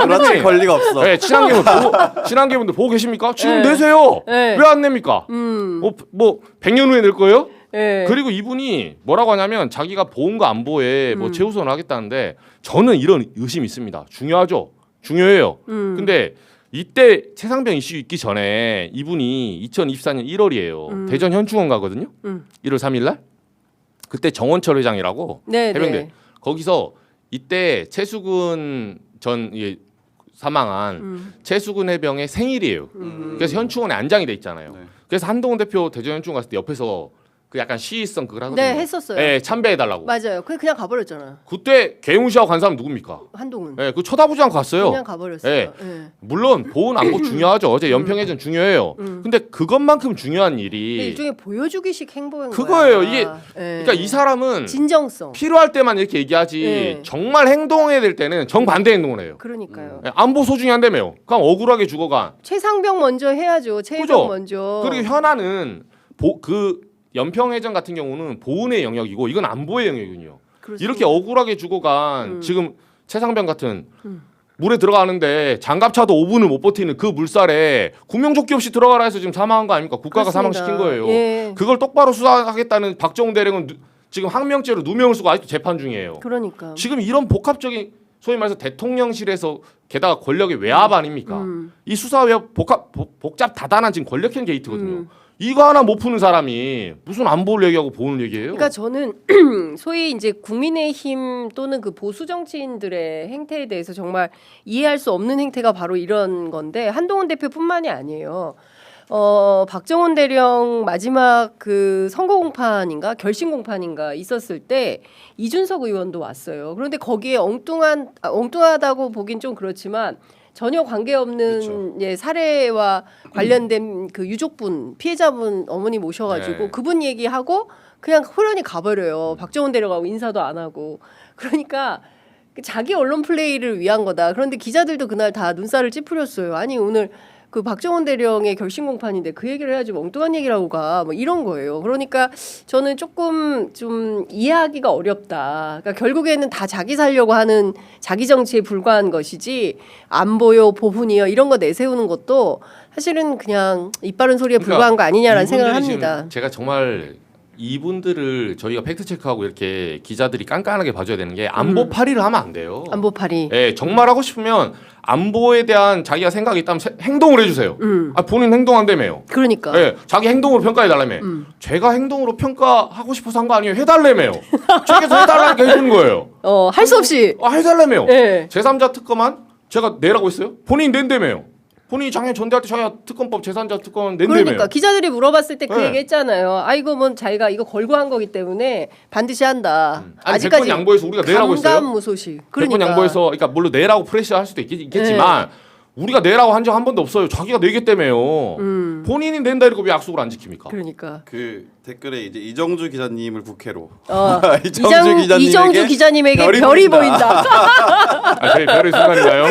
그렇지 권리가 없어. 네, 친한계분들 보고 계십니까? 지금 네. 내세요. 네. 왜 안 냅니까? 뭐 100년 후에 낼 거예요? 네. 그리고 이분이 뭐라고 하냐면 자기가 보훈과 안보에 뭐 최우선을 하겠다는데 저는 이런 의심이 있습니다. 중요하죠. 중요해요. 근데 이때 최상병 이슈 있기 전에 이분이 2024년 1월이에요. 대전 현충원 가거든요. 1월 3일 날. 그때 정원철 회장이라고 네, 해병대 네. 거기서 이때 최수근 전 사망한 최수근 해병의 생일이에요. 그래서 현충원에 안장이 돼 있잖아요. 네. 그래서 한동훈 대표 대전 현충원 갔을 때 옆에서 그 약간 시의성 그걸 하거든요. 네, 했었어요. 네, 참배해달라고. 맞아요. 그냥 가버렸잖아. 그때 개무시하고 간 사람 누굽니까? 한동훈. 네, 그 쳐다보지 않고 갔어요. 그냥 가버렸어요. 네. 네. 물론 보훈 안보 중요하죠. 어제 연평해전 중요해요. 근데 그것만큼 중요한 근데 일이 일종의 보여주기식 행보인 그거예요. 거야. 이게 네. 그러니까 이 사람은 진정성. 필요할 때만 이렇게 얘기하지 네. 정말 행동해야 될 때는 정반대 행동을 해요. 그러니까요. 네, 안보 소중히 한다며요. 그냥 억울하게 죽어간. 최상병 먼저 해야죠. 최혜병 그죠? 먼저. 그리고 현안은 그 연평해전 같은 경우는 보훈의 영역이고 이건 안보의 영역이군요. 그렇습니다. 이렇게 억울하게 죽어간 지금 최상병 같은 물에 들어가는데 장갑차도 5분을 못 버티는 그 물살에 구명조끼 없이 들어가라 해서 지금 사망한 거 아닙니까? 국가가 그렇습니다. 사망시킨 거예요. 예. 그걸 똑바로 수사하겠다는 박정훈 대령은 지금 항명죄로 누명을 쓰고 아직도 재판 중이에요. 그러니까. 지금 이런 복합적인 소위 말해서 대통령실에서 게다가 권력의 외압 아닙니까? 이 수사 외압 복잡 다단한 지금 권력형 게이트거든요. 이거 하나 못 푸는 사람이 무슨 안보를 얘기하고 보훈을 얘기해요? 그러니까 저는 소위 이제 국민의힘 또는 그 보수 정치인들의 행태에 대해서 정말 이해할 수 없는 행태가 바로 이런 건데 한동훈 대표뿐만이 아니에요. 박정훈 대령 마지막 그 선거 공판인가 결심 공판인가 있었을 때 이준석 의원도 왔어요. 그런데 거기에 엉뚱하다고 보긴 좀 그렇지만 전혀 관계없는 그렇죠. 예, 사례와 관련된 그 유족분 피해자분 어머니 모셔가지고 네. 그분 얘기하고 그냥 호련히 가버려요. 박정훈 대령하고 인사도 안 하고 그러니까 자기 언론 플레이를 위한 거다. 그런데 기자들도 그날 다 눈살을 찌푸렸어요. 아니 오늘 그 박정훈 대령의 결심 공판인데 그 얘기를 해야지 엉뚱한 얘기라고 가. 뭐 이런 거예요. 그러니까 저는 조금 좀 이해하기가 어렵다. 그러니까 결국에는 다 자기 살려고 하는 자기 정치에 불과한 것이지 안보요, 보훈이요 이런 거 내세우는 것도 사실은 그냥 입 바른 소리에 불과한 거 아니냐라는 생각을 이분들이 합니다. 지금 제가 정말 이분들을 저희가 팩트 체크하고 이렇게 기자들이 깐깐하게 봐줘야 되는 게 안보 파리를 하면 안 돼요. 안보파리. 예, 정말 하고 싶으면 안보에 대한 자기가 생각이 있다면 행동을 해주세요. 본인 행동한다며요. 그러니까. 예, 자기 행동으로 평가해달라며. 제가 행동으로 평가하고 싶어서 한 거 아니에요. 해달라며요. 책에서 해달라니까 해주는 거예요. 할 수 없이. 해달라며요. 예. 제3자 특검한 제가 내라고 했어요? 본인이 낸다며요. 본인이 작년 전대할 때 자기가 특검법 재산자 특권 낸다며요. 그러니까 기자들이 물어봤을 때 그 네. 얘기 했잖아요. 아 이거 뭐 자기가 이거 걸고 한 거기 때문에 반드시 한다. 아니, 대권 양보해서 우리가 내라고 했어요? 감감무소식. 그러니까. 대권 양보해서 그러니까 물론 내라고 프레시할 수도 있겠지만 우리가 내라고 한 적 한 번도 없어요. 자기가 내겠다며요. 본인이 낸다 이러고 왜 약속을 안 지킵니까? 그러니까. 그 댓글에 이제 이정주 기자님을 국회로 이정주 기자님에게 별이 보인다. 아, 저희 별의 순간인가요?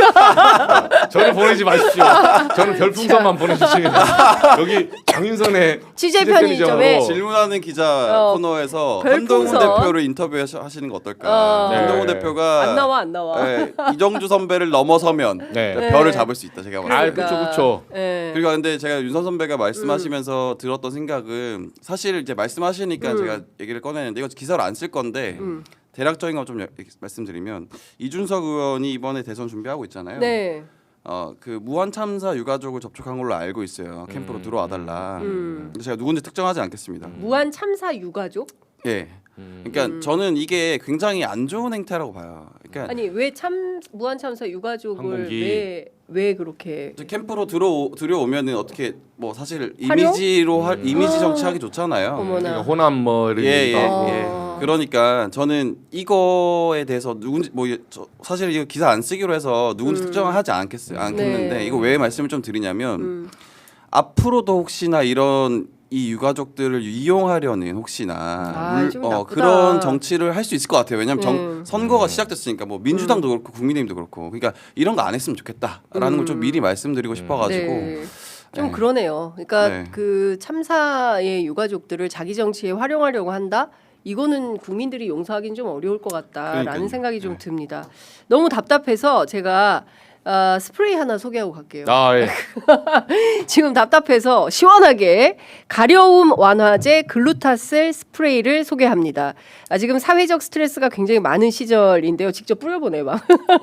저를 보내지 마십시오. 저는 별풍선만 보내주시면 여기 장윤선의 취재 편의점에 질문하는 기자 코너에서 별풍선. 한동훈 대표를 인터뷰하시는 거 어떨까? 한동훈 대표가 안 나와. 네, 이정주 선배를 넘어서면 네. 별을 잡을 수 있다. 제가 봤을 때. 그렇죠. 그리고 근데 제가 윤선 선배가 말씀하시면서 들었던 생각은 사실 이제 말씀하시니까 제가 얘기를 꺼내는데 이거 기사를 안 쓸 건데 대략적인 거 좀 말씀드리면 이준석 의원이 이번에 대선 준비하고 있잖아요. 네. 그 무한 참사 유가족을 접촉한 걸로 알고 있어요. 캠프로 들어와 달라. 근데 제가 누군지 특정하지 않겠습니다. 무한 참사 유가족? 예. 그러니까 저는 이게 굉장히 안 좋은 행태라고 봐요. 그러니까 아니 왜 무한 참사 유가족을 항공기. 왜 그렇게 캠프로 들어오면은 어떻게 뭐 사실 활용? 이미지 정치하기 좋잖아요. 어머나. 그러니까 호남 뭐 이런 예. 그러니까 저는 이거에 대해서 누군지 사실 이거 기사 안 쓰기로 해서 누군지 특정하지 않겠는데 네. 이거 왜 말씀을 좀 드리냐면 앞으로도 혹시나 이런 이 유가족들을 이용하려는 혹시나 좀 나쁘다. 그런 정치를 할 수 있을 것 같아요. 왜냐하면 선거가 시작됐으니까 뭐 민주당도 그렇고 국민의힘도 그렇고 그러니까 이런 거 안 했으면 좋겠다라는 걸 좀 미리 말씀드리고 싶어가지고 네. 좀 네. 그러네요. 그러니까 네. 그 참사의 유가족들을 자기 정치에 활용하려고 한다. 이거는 국민들이 용서하기는 좀 어려울 것 같다라는 그러니까요. 생각이 좀 듭니다. 너무 답답해서 제가 스프레이 하나 소개하고 갈게요. 예. 지금 답답해서 시원하게 가려움 완화제 글루타셀 스프레이를 소개합니다. 지금 사회적 스트레스가 굉장히 많은 시절인데요. 직접 뿌려보네요. 막.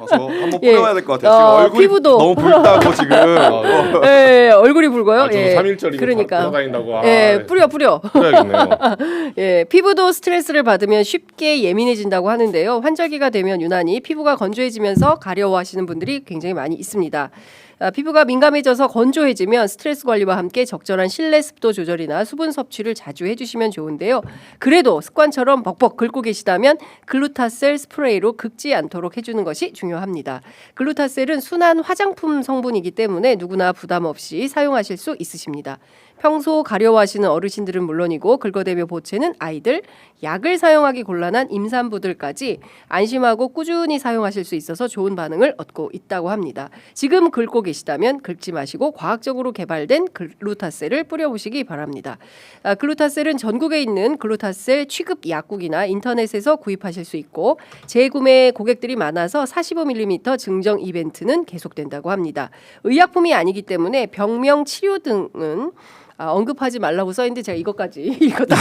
저 한번 뿌려야 될 것 같아요. 지금 얼굴이 피부도. 너무 붉다고 지금. 네, 얼굴이 붉어요. 저도 3일절 이거 그러니까. 돌아다닌다고. 뿌려. 뿌려야겠네요. 피부도 스트레스를 받으면 쉽게 예민해진다고 하는데요. 환절기가 되면 유난히 피부가 건조해지면서 가려워하시는 분들이 굉장히 많이 있습니다. 피부가 민감해져서 건조해지면 스트레스 관리와 함께 적절한 실내 습도 조절이나 수분 섭취를 자주 해주시면 좋은데요. 그래도 습관처럼 벅벅 긁고 계시다면 글루타셀 스프레이로 긁지 않도록 해주는 것이 중요합니다. 글루타셀은 순한 화장품 성분이기 때문에 누구나 부담 없이 사용하실 수 있으십니다. 평소 가려워하시는 어르신들은 물론이고 긁어대며 보채는 아이들, 약을 사용하기 곤란한 임산부들까지 안심하고 꾸준히 사용하실 수 있어서 좋은 반응을 얻고 있다고 합니다. 지금 긁고 계시다면 긁지 마시고 과학적으로 개발된 글루타셀을 뿌려보시기 바랍니다. 글루타셀은 전국에 있는 글루타셀 취급 약국이나 인터넷에서 구입하실 수 있고 재구매 고객들이 많아서 45mm 증정 이벤트는 계속된다고 합니다. 의약품이 아니기 때문에 병명 치료 등은 언급하지 말라고 써있는데 제가 이것까지 읽었다.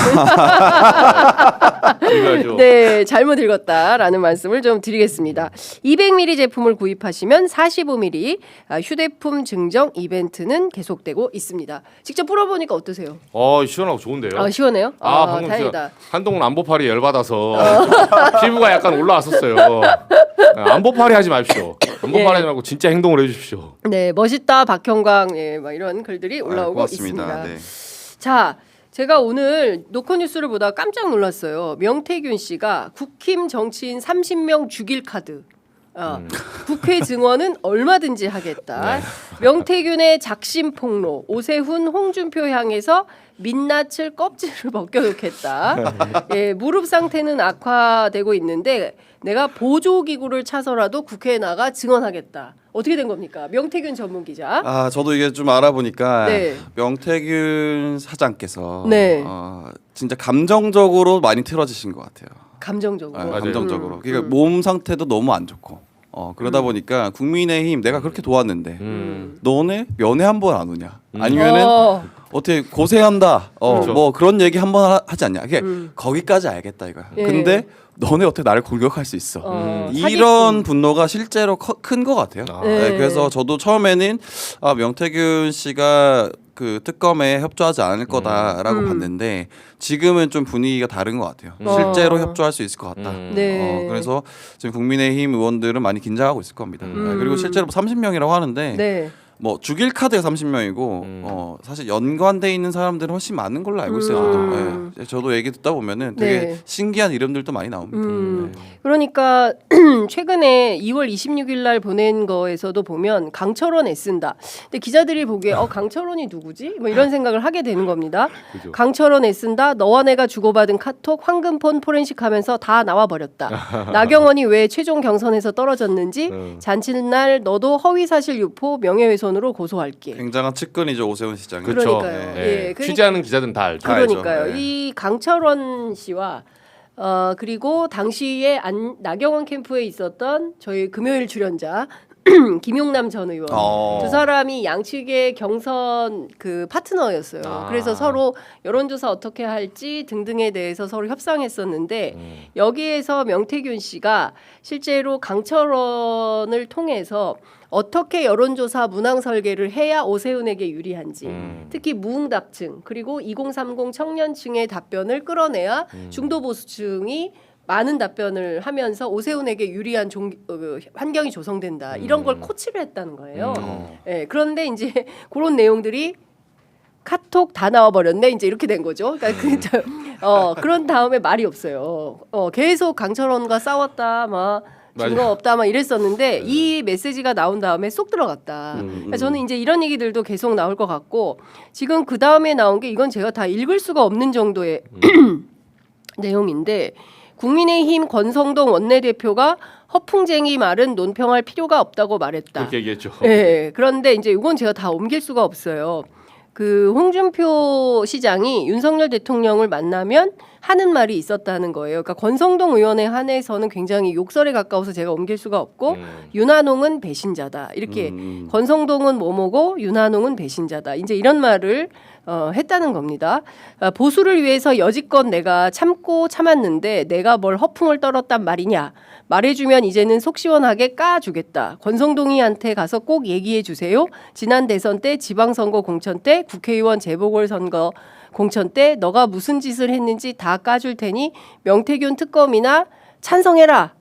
네, 잘못 읽었다라는 말씀을 좀 드리겠습니다. 200ml 제품을 구입하시면 45ml 휴대품 증정 이벤트는 계속되고 있습니다. 직접 뿌려보니까 어떠세요? 시원하고 좋은데요. 시원해요? 방금 다행이다. 한동훈 안보파리 열받아서 피부가 약간 올라왔었어요. 안보파리 하지 마십시오. 안보파리 하지 말고 진짜 행동을 해주십시오. 네, 멋있다 박형광 막 이런 글들이 올라오고 있습니다. 네. 자, 제가 오늘 노컷뉴스를 보다가 깜짝 놀랐어요. 명태균 씨가 국힘 정치인 30명 죽일 카드. 국회 증언은 얼마든지 하겠다. 네. 명태균의 작심 폭로, 오세훈, 홍준표 향해서 민낯을 껍질을 벗겨놓겠다. 무릎 상태는 악화되고 있는데 내가 보조기구를 차서라도 국회에 나가 증언하겠다. 어떻게 된 겁니까? 명태균 전문 기자. 저도 이게 좀 알아보니까 명태균 사장께서 진짜 감정적으로 많이 틀어지신 것 같아요. 감정적으로. 감정적으로. 그러니까 몸 상태도 너무 안 좋고. 그러다 보니까 국민의힘 내가 그렇게 도왔는데 너네 면회 한 번 안 오냐? 아니면은 어떻게 고생한다. 그렇죠. 뭐 그런 얘기 한 번 하지 않냐? 그게 거기까지 알겠다 이거야. 근데 너네 어떻게 나를 공격할 수 있어? 이런 분노가 실제로 큰 것 같아요. 그래서 저도 처음에는 명태균 씨가 그 특검에 협조하지 않을 거다라고 봤는데 지금은 좀 분위기가 다른 것 같아요. 실제로 협조할 수 있을 것 같다. 네. 그래서 지금 국민의힘 의원들은 많이 긴장하고 있을 겁니다. 그리고 실제로 30명이라고 하는데 네. 뭐 죽일 카드가 30명이고 사실 연관돼 있는 사람들은 훨씬 많은 걸로 알고 있어요. 저도. 네. 저도 얘기 듣다 보면은 되게 네. 신기한 이름들도 많이 나옵니다. 네. 그러니까 최근에 2월 26일 날 보낸 거에서도 보면 강철원 애쓴다. 근데 기자들이 보기에 강철원이 누구지? 뭐 이런 생각을 하게 되는 겁니다. 그죠. 강철원 애쓴다. 너와 내가 주고받은 카톡 황금폰 포렌식하면서 다 나와 버렸다. 나경원이 왜 최종 경선에서 떨어졌는지 잔칫날 너도 허위사실 유포 명예훼손으로 고소할게. 굉장한 측근이죠 오세훈 시장이. 그렇죠. 그러니까요. 예. 예, 그러니까- 취재하는 기자들은 다 알죠. 그러니까요. 알죠. 네. 이 강철원 씨와 그리고 당시에 나경원 캠프에 있었던 저희 금요일 출연자 김용남 전 의원 두 사람이 양측의 경선 그 파트너였어요. 그래서 서로 여론조사 어떻게 할지 등등에 대해서 서로 협상했었는데 여기에서 명태균 씨가 실제로 강철원을 통해서 어떻게 여론조사 문항 설계를 해야 오세훈에게 유리한지 특히 무응답층 그리고 2030 청년층의 답변을 끌어내야 중도보수층이 많은 답변을 하면서 오세훈에게 유리한 환경이 조성된다. 이런 걸 코치를 했다는 거예요. 네, 그런데 이제 그런 내용들이 카톡 다 나와버렸네. 이제 이렇게 된 거죠. 그러니까 그런 다음에 말이 없어요. 계속 강철원과 싸웠다. 막 증거 없다. 막 이랬었는데 이 메시지가 나온 다음에 쏙 들어갔다. 그러니까 저는 이제 이런 얘기들도 계속 나올 것 같고 지금 그 다음에 나온 게 이건 제가 다 읽을 수가 없는 정도의 내용인데 국민의힘 권성동 원내대표가 허풍쟁이 말은 논평할 필요가 없다고 말했다. 그렇게 얘기했죠. 네, 그런데 이제 이건 제가 다 옮길 수가 없어요. 그 홍준표 시장이 윤석열 대통령을 만나면 하는 말이 있었다는 거예요. 그러니까 권성동 의원에 한해서는 굉장히 욕설에 가까워서 제가 옮길 수가 없고 윤한홍은 배신자다. 이렇게 권성동은 뭐뭐고 윤한홍은 배신자다. 이제 이런 말을 했다는 겁니다. 보수를 위해서 여지껏 내가 참고 참았는데 내가 뭘 허풍을 떨었단 말이냐. 말해주면 이제는 속 시원하게 까주겠다. 권성동이한테 가서 꼭 얘기해 주세요. 지난 대선 때 지방선거 공천 때 국회의원 재보궐선거 공천 때 너가 무슨 짓을 했는지 다 까줄 테니 명태균 특검이나 찬성해라.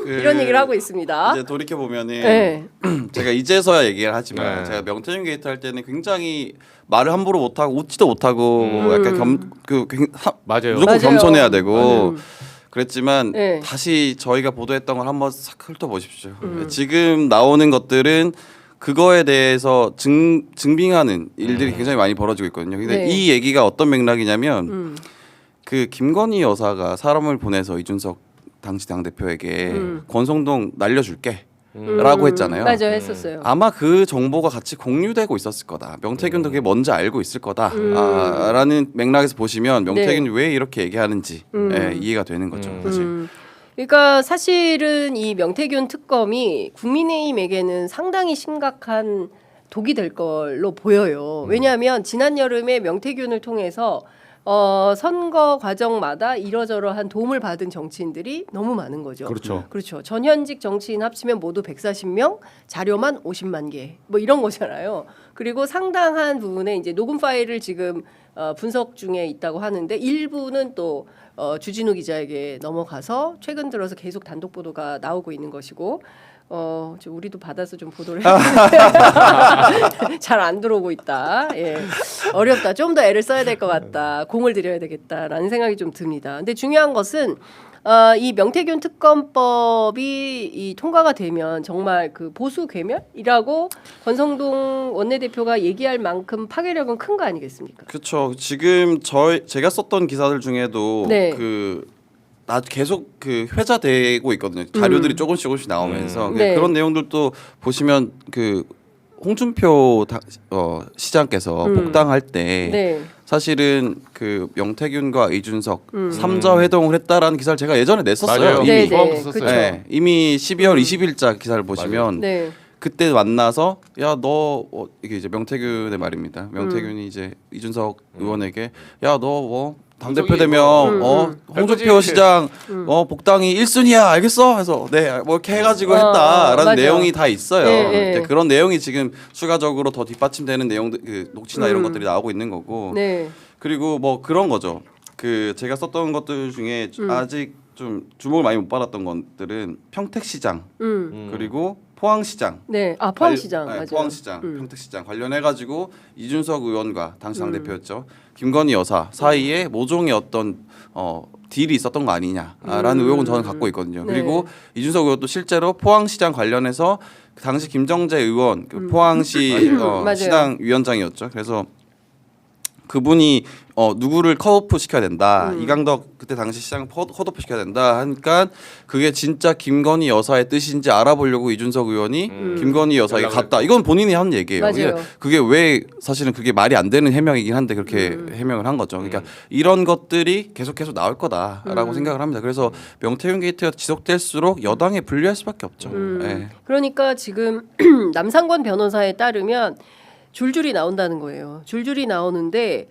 이런 얘기를 하고 있습니다. 이제 돌이켜 보면은 네. 제가 이제서야 얘기를 하지만 제가 명태균 게이트 할 때는 굉장히 말을 함부로 못하고 웃지도 못하고 약간 맞아요. 무조건 겸손해야 되고 그랬지만 네. 다시 저희가 보도했던 걸 한번 싹 훑어보십시오. 지금 나오는 것들은 그거에 대해서 증빙하는 일들이 굉장히 많이 벌어지고 있거든요. 근데 네. 이 얘기가 어떤 맥락이냐면 그 김건희 여사가 사람을 보내서 이준석 당시 당대표에게 권성동 날려줄게 라고 했잖아요. 맞아요, 했었어요. 아마 그 정보가 같이 공유되고 있었을 거다. 명태균도 그게 뭔지 알고 있을 거다. 라는 맥락에서 보시면 명태균이 왜 이렇게 얘기하는지 이해가 되는 거죠. 사실. 그러니까 사실은 이 명태균 특검이 국민의힘에게는 상당히 심각한 독이 될 걸로 보여요. 왜냐하면 지난 여름에 명태균을 통해서 선거 과정마다 이러저러한 도움을 받은 정치인들이 너무 많은 거죠. 그렇죠. 그렇죠. 전현직 정치인 합치면 모두 140명, 자료만 50만 개, 뭐 이런 거잖아요. 그리고 상당한 부분에 이제 녹음 파일을 지금 분석 중에 있다고 하는데 일부는 또 주진우 기자에게 넘어가서 최근 들어서 계속 단독 보도가 나오고 있는 것이고. 우리도 받아서 좀 보도를 했는데 잘 안 들어오고 있다. 예. 어렵다. 좀 더 애를 써야 될 것 같다. 공을 들여야 되겠다라는 생각이 좀 듭니다. 근데 중요한 것은 이 명태균 특검법이 이 통과가 되면 정말 그 보수 괴멸이라고 권성동 원내대표가 얘기할 만큼 파괴력은 큰 거 아니겠습니까? 그렇죠. 지금 제가 썼던 기사들 중에도 네. 계속 그 회자되고 있거든요. 자료들이 조금씩 나오면서 네. 그런 내용들도 보시면 그 홍준표 시장께서 복당할 때 네. 사실은 그 명태균과 이준석 3자 회동을 했다라는 기사를 제가 예전에 냈었어요. 맞아요. 이미. 네, 처음부터 네. 썼어요. 그렇죠. 네, 이미 12월 20일자 기사를 보시면 네. 그때 만나서 야 너 이게 이제 명태균의 말입니다. 명태균이 이제 이준석 의원에게 야 너 뭐 당대표 되면 홍준표 시장 복당이 1순위야 알겠어? 해서 네 뭐 이렇게 해가지고 했다라는 맞아. 내용이 다 있어요. 네. 그런 내용이 지금 추가적으로 더 뒷받침되는 내용들 그 녹취나 이런 것들이 나오고 있는 거고 네. 그리고 뭐 그런 거죠. 그 제가 썼던 것들 중에 아직 좀 주목을 많이 못 받았던 것들은 평택시장 그리고 포항시장. 네, 포항시장 네, 맞아요. 포항시장, 평택시장 관련해가지고 이준석 의원과 당시 당 대표였죠. 김건희 여사 사이에 모종의 어떤 딜이 있었던 거 아니냐라는 의혹은 저는 갖고 있거든요. 네. 그리고 이준석 의원도 실제로 포항시장 관련해서 그 당시 김정재 의원 그 포항시 맞아요. 시당 위원장이었죠. 그래서 그분이 누구를 컷오프 시켜야 된다. 이강덕 그때 당시 시장 컷오프 시켜야 된다. 하니까 그게 진짜 김건희 여사의 뜻인지 알아보려고 이준석 의원이 김건희 여사에게 갔다. 이건 본인이 한 얘기예요. 맞아요. 그게 왜 사실은 그게 말이 안 되는 해명이긴 한데 그렇게 해명을 한 거죠. 그러니까 이런 것들이 계속 나올 거다라고 생각을 합니다. 그래서 명태균 게이트가 지속될수록 여당에 불리할 수밖에 없죠. 네. 그러니까 지금 남상권 변호사에 따르면 줄줄이 나온다는 거예요. 줄줄이 나오는데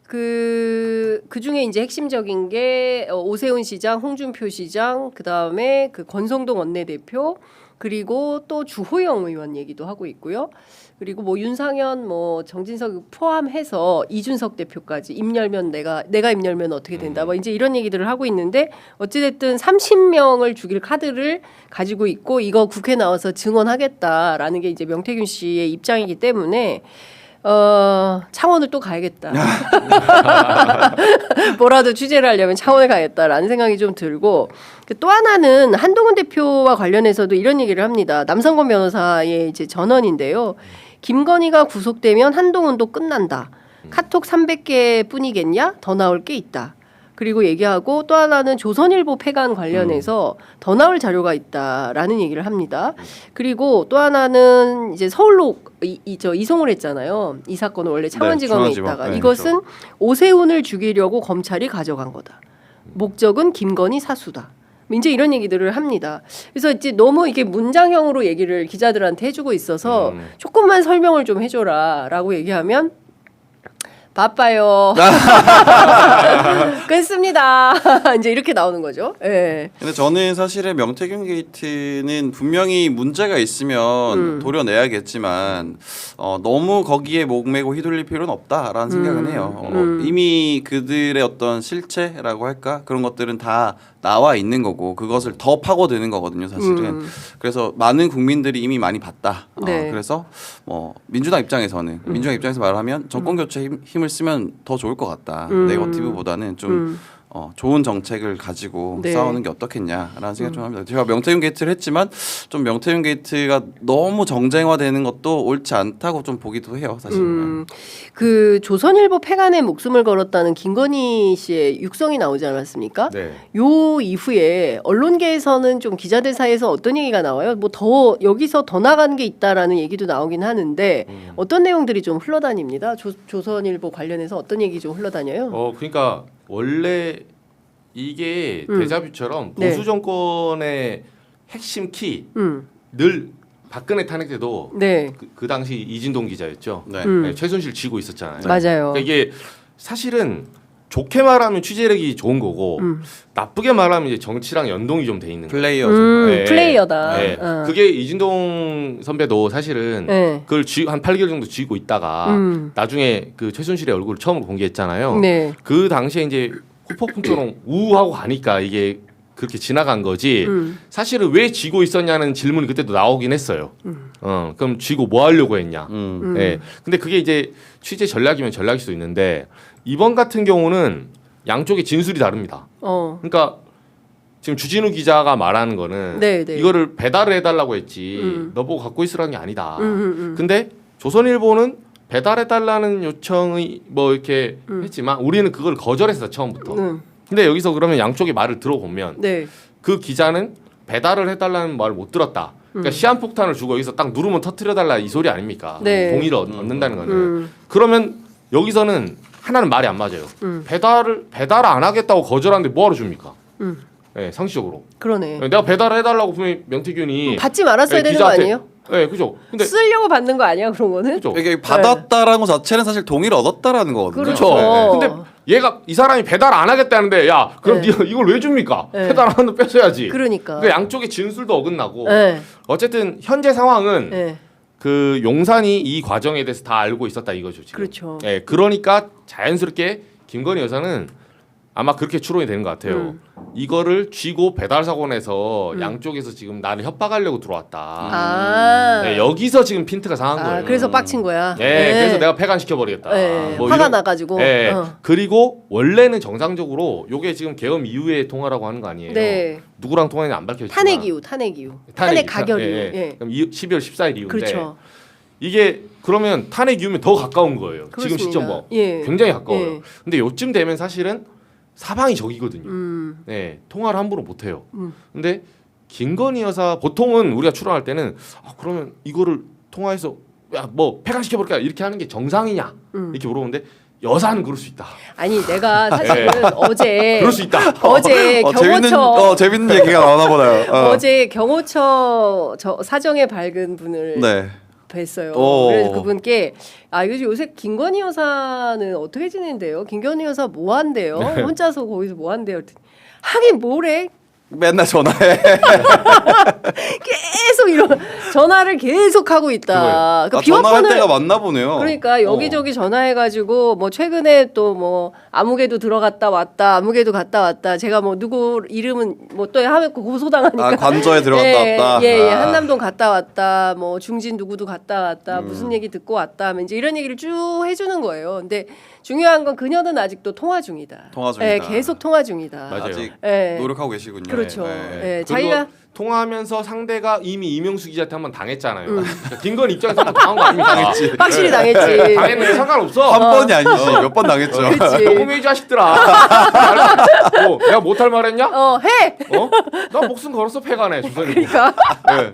그 중에 이제 핵심적인 게 오세훈 시장, 홍준표 시장, 그 다음에 그 권성동 원내대표, 그리고 또 주호영 의원 얘기도 하고 있고요. 그리고 뭐 윤상현, 뭐 정진석 포함해서 이준석 대표까지 입 열면 내가 입 열면 어떻게 된다. 뭐 이제 이런 얘기들을 하고 있는데 어찌됐든 30명을 죽일 카드를 가지고 있고 이거 국회 나와서 증언하겠다라는 게 이제 명태균 씨의 입장이기 때문에. 창원을 또 가야겠다. 뭐라도 취재를 하려면 창원을 가야겠다라는 생각이 좀 들고 또 하나는 한동훈 대표와 관련해서도 이런 얘기를 합니다. 남상권 변호사의 이제 전언인데요. 김건희가 구속되면 한동훈도 끝난다. 카톡 300개 뿐이겠냐? 더 나올 게 있다. 그리고 얘기하고 또 하나는 조선일보 폐간 관련해서 더 나올 자료가 있다라는 얘기를 합니다. 그리고 또 하나는 이제 서울로 이송을 했잖아요. 이 사건은 원래 창원지검에 있다가 이것은 오세훈을 죽이려고 검찰이 가져간 거다. 목적은 김건희 사수다. 이제 이런 얘기들을 합니다. 그래서 이제 너무 이게 문장형으로 얘기를 기자들한테 해주고 있어서 조금만 설명을 좀 해줘라라고 얘기하면 바빠요. 끊습니다. 이제 이렇게 나오는 거죠. 예. 근데 저는 사실은 명태균 게이트는 분명히 문제가 있으면 도려내야겠지만 너무 거기에 목매고 휘둘릴 필요는 없다라는 생각은 해요. 이미 그들의 어떤 실체라고 할까 그런 것들은 다 나와 있는 거고 그것을 더 파고드는 거거든요, 사실은. 그래서 많은 국민들이 이미 많이 봤다. 네. 그래서 민주당 입장에서는 민주당 입장에서 말하면 정권 교체 힘을 쓰면 더 좋을 것 같다. 네거티브보다는 좀 좋은 정책을 가지고 네. 싸우는 게 어떻겠냐라는 생각 좀 합니다. 제가 명태균 게이트를 했지만 좀 명태균 게이트가 너무 정쟁화되는 것도 옳지 않다고 좀 보기도 해요, 사실은. 그 조선일보 폐간에 목숨을 걸었다는 김건희 씨의 육성이 나오지 않았습니까? 네. 요 이후에 언론계에서는 좀 기자들 사이에서 어떤 얘기가 나와요? 뭐 더 여기서 더 나가는 게 있다라는 얘기도 나오긴 하는데 어떤 내용들이 좀 흘러다닙니다. 조선일보 관련해서 어떤 얘기 좀 흘러다녀요? 그러니까 원래 이게 데자뷰처럼 보수 정권의 핵심 키 늘 박근혜 탄핵 때도 네. 그 당시 이진동 기자였죠. 네. 네, 최순실 쥐고 있었잖아요. 맞아요. 그러니까 이게 사실은 좋게 말하면 취재력이 좋은 거고 나쁘게 말하면 이제 정치랑 연동이 좀 돼 있는 거예요. 플레이어죠. 네. 플레이어다. 네. 그게 이진동 선배도 사실은 네. 그걸 한 8개월 정도 쥐고 있다가 나중에 그 최순실의 얼굴을 처음으로 공개했잖아요. 네. 그 당시에 이제 후폭풍처럼 우하고 가니까 이게 그렇게 지나간 거지. 사실은 왜 쥐고 있었냐는 질문이 그때도 나오긴 했어요. 그럼 쥐고 뭐 하려고 했냐. 네. 근데 그게 이제 취재 전략이면 전략일 수도 있는데 이번 같은 경우는 양쪽의 진술이 다릅니다. 그러니까 지금 주진우 기자가 말하는 거는 네, 네. 이거를 배달을 해달라고 했지 너보고 갖고 있으라는 게 아니다. 근데 조선일보는 배달해달라는 요청이 뭐 이렇게 했지만 우리는 그걸 거절했어 처음부터. 근데 여기서 그러면 양쪽의 말을 들어보면 네. 그 기자는 배달을 해달라는 말을 못 들었다. 그러니까 시한폭탄을 주고 여기서 딱 누르면 터트려달라 이 소리 아닙니까? 네. 동의를 얻는다는 거는. 그러면 여기서는 하나는 말이 안 맞아요. 배달을 안 하겠다고 거절하는데 뭐하러 줍니까? 네, 상식적으로. 그러네. 내가 배달을 해달라고 분명히 명태균이 받지 말았어야 되는 거 기자한테 아니에요? 네, 그죠. 근데 쓰려고 받는 거 아니야 그런 거는? 그죠. 이게 받았다라는 것 자체는 사실 동의를 얻었다라는 거거든요. 그렇죠. 네. 근데 얘가 이 사람이 배달 안 하겠다는데 야 그럼 네. 네가 이걸 왜 줍니까? 네. 배달 안 하는 뺏어야지. 그러니까. 그러니까 양쪽의 진술도 어긋나고. 네. 어쨌든 현재 상황은 네. 그 용산이 이 과정에 대해서 다 알고 있었다 이거죠 지금. 그렇죠. 예, 그러니까 자연스럽게 김건희 여사는 아마 그렇게 추론이 되는 것 같아요. 이거를 쥐고 배달 사고 내서 양쪽에서 지금 나를 협박하려고 들어왔다. 아. 네, 여기서 지금 핀트가 상한 거예요. 그래서 빡친 거야. 네, 그래서 내가 폐간시켜 버리겠다. 네. 뭐 화가 이런- 나가지고. 네. 어. 그리고 원래는 정상적으로 요게 지금 계엄 이후에 통화라고 하는 거 아니에요. 네. 누구랑 통화했는지 안 밝혀지지만 탄핵 이후. 탄핵 가결 이후. 예, 예. 예. 그럼 12월 14일 이후인데 그렇죠. 이게 그러면 탄핵 이후면 더 가까운 거예요. 그렇습니다. 지금 시점과 예. 굉장히 가까워요. 예. 근데 요쯤 되면 사실은 사방이 적이거든요. 음. 네, 통화를 함부로 못 해요. 근데 김건희 여사 보통은 우리가 추론할 때는 그러면 이거를 통화해서 야 뭐 폐간시켜 버릴까 이렇게 하는 게 정상이냐 이렇게 물어보는데 여사는 그럴 수 있다. 아니 내가 사실은 어제 그럴 수 있다. 어제 경호처 재밌는 얘기가 나오나 보네요. 어제 경호처 사정에 밝은 분을 네. 뵀어요. 오. 그래서 그분께 요새 김건희 여사는 어떻게 지낸대요? 김건희 여사 뭐 한대요? 혼자서 거기서 뭐 한대요? 하긴 뭐래? 맨날 전화해. 계속 이런 전화를 계속 하고 있다. 그러니까 전화할 때가 맞나 보네요. 그러니까 여기저기 전화해가지고 뭐 최근에 또 뭐 아무개도 들어갔다 왔다, 아무개도 갔다 왔다. 제가 뭐 누구 이름은 뭐 또 하면 고소당하니까. 관저에 들어갔다 왔다. 예, 한남동 갔다 왔다. 뭐 중진 누구도 갔다 왔다. 무슨 얘기 듣고 왔다. 하면 이제 이런 얘기를 쭉 해주는 거예요. 근데 중요한 건 그녀는 아직도 통화 중이다. 통화 중이다. 예, 계속 통화 중이다. 맞아요. 아직 예. 노력하고 계시군요. 그렇죠. 네. 예, 그리고 자기가 통화하면서 상대가 이미 이명수 기자한테 한번 당했잖아요. 그러니까 김건희 입장에서 한번 당한 거 아닙니까? 당했지. 확실히 당했지. 당했는데 상관없어. 한 번이 아니지 몇 번 당했죠. 그렇지. 녹음해 이 자식들아. 내가 못할 말했냐? 해. 나 목숨 걸었어 폐간에 조선이. 그러니까 네.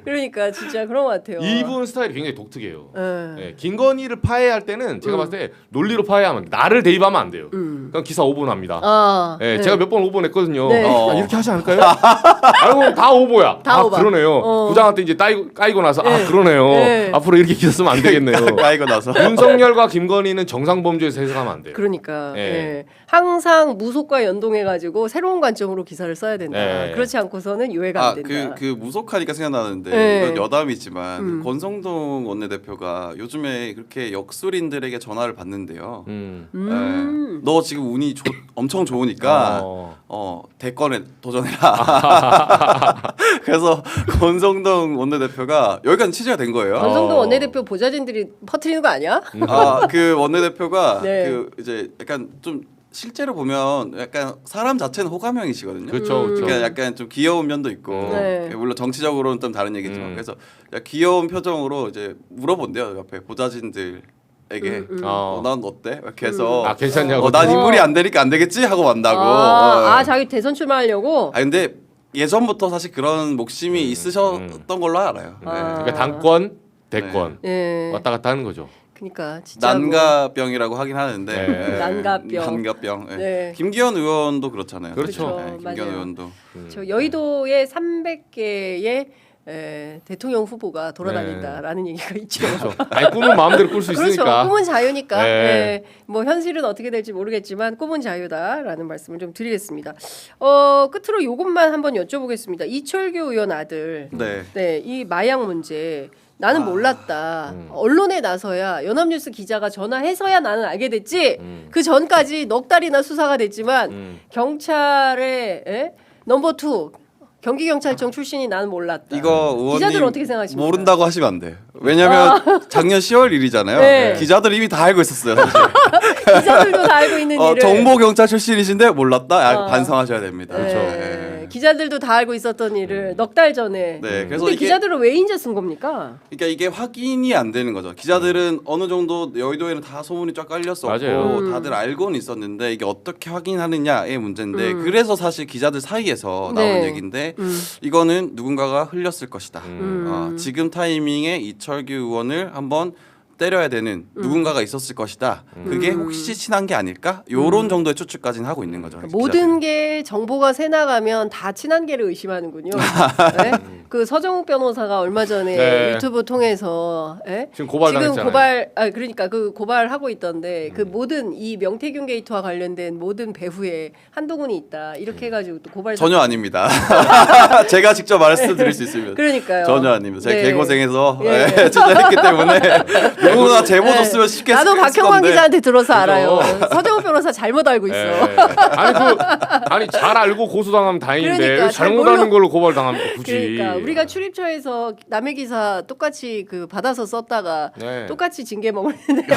그러니까 진짜 그런 것 같아요. 이분 스타일이 굉장히 독특해요. 예. 네, 김건희를 파해할 때는 제가 봤을 때 논리로 파해하면 나를 대입하면 안 돼요. 그럼 기사 5분 합니다. 네. 제가 몇 번 5번 했거든요. 네. 야, 이렇게 하지 않을까요? 알고 다 오보야. 다 오바. 그러네요. 부장한테 이제 까이고 나서 네. 그러네요. 네. 앞으로 이렇게 기사 쓰면 안 되겠네요. 까이고 나서. 윤석열과 김건희는 정상범죄에서 해석하면 안 돼요. 그러니까 예. 예. 항상 무속과 연동해가지고 새로운 관점으로 기사를 써야 된다. 예. 그렇지 않고서는 유해가 안 된다. 그 무속하니까 생각나는데 네. 이건 여담이지만 그 권성동 원내대표가 요즘에 그렇게 역술인들에게 전화를 받는데요. 네. 너 지금 운이 엄청 좋으니까 대권에 도전해라. 그래서 권성동 원내대표가 여기까지 취재가 된 거예요. 권성동 원내대표 보좌진들이 퍼뜨리는 거 아니야? 그 원내대표가 네. 그 이제 약간 좀 실제로 보면 약간 사람 자체는 호감형이시거든요. 그렇죠, 그렇죠. 그러니까 약간 좀 귀여운 면도 있고 네. 물론 정치적으로는 좀 다른 얘기지만 그래서 귀여운 표정으로 이제 물어본대요 옆에 보좌진들에게 난 어때? 이렇게 해서 괜찮냐고. 난 인물이 안 되니까 안 되겠지 하고 만나고. 자기 대선 출마하려고. 근데 예전부터 사실 그런 목심이 있으셨던 걸로 알아요. 그러니까 당권, 대권 예. 왔다 갔다 하는 거죠. 그러니까 진짜 난가병이라고 하긴 하는데 네. 난가병. 네. 네. 김기현 의원도 그렇잖아요. 그렇죠. 네, 김기현 맞아요. 의원도 저 여의도에 300개의 대통령 후보가 돌아다닌다라는 얘기가 있죠. 그렇죠. 아니 꿈은 마음대로 꿀 수 그렇죠. 있으니까. 꿈은 자유니까. 네. 네. 뭐 현실은 어떻게 될지 모르겠지만 꿈은 자유다라는 말씀을 좀 드리겠습니다. 끝으로 이것만 한번 여쭤보겠습니다. 이철규 의원 아들. 네. 이 마약 문제. 나는 몰랐다. 언론에 나서야 연합뉴스 기자가 전화해서야 나는 알게 됐지. 그 전까지 넉 달이나 수사가 됐지만 경찰의 넘버 2 경기경찰청 출신이 나는 몰랐다. 이거 의원님 기자들은 어떻게 생각하십니까? 모른다고 하시면 안 돼요. 왜냐하면 작년 10월 일이잖아요. 네. 기자들 이미 다 알고 있었어요. 사실. 기자들도 다 알고 있는 일을. 정보 경찰 출신이신데 몰랐다. 반성하셔야 됩니다. 네. 네. 기자들도 다 알고 있었던 일을 넉 달 전에. 네, 그래서 근데 이게 기자들은 왜 인제 쓴 겁니까? 그러니까 이게 확인이 안 되는 거죠. 기자들은 어느 정도 여의도에는 다 소문이 쫙 깔렸었고 맞아요. 다들 알고는 있었는데 이게 어떻게 확인하느냐의 문제인데 그래서 사실 기자들 사이에서 나온 네. 얘기인데 이거는 누군가가 흘렸을 것이다. 지금 타이밍에 이철규 의원을 한번 때려야 되는 누군가가 있었을 것이다. 그게 혹시 친한 게 아닐까? 요런 정도의 추측까지는 하고 있는 거죠. 모든 게 정보가 새 나가면 다 친한계를 의심하는군요. 네? 그 서정욱 변호사가 얼마 전에 네. 유튜브 통해서 지금 고발당했잖아요. 그러니까 그 고발하고 있던데 그 모든 이 명태균 게이트와 관련된 모든 배후에 한동훈이 있다 이렇게 해가지고 또 고발 전혀 아닙니다. 제가 직접 말씀드릴 수 있으면 그러니까요. 전혀 아닙니다. 제가 네. 개고생해서 예. 취재했기 때문에 누구나 제보 줬으면 쉽게 나도 했을 박형광 건데. 기자한테 들어서 그죠. 알아요. 서정욱 변호사 잘못 알고 있어. 예. 아니 잘 알고 고소당하면 다행인데 그러니까, 왜 잘 잘못하는 모르- 걸로 고발당하면 굳이. 그러니까 우리가 출입처에서 남의 기사 똑같이 그 받아서 썼다가 네. 똑같이 징계 먹는데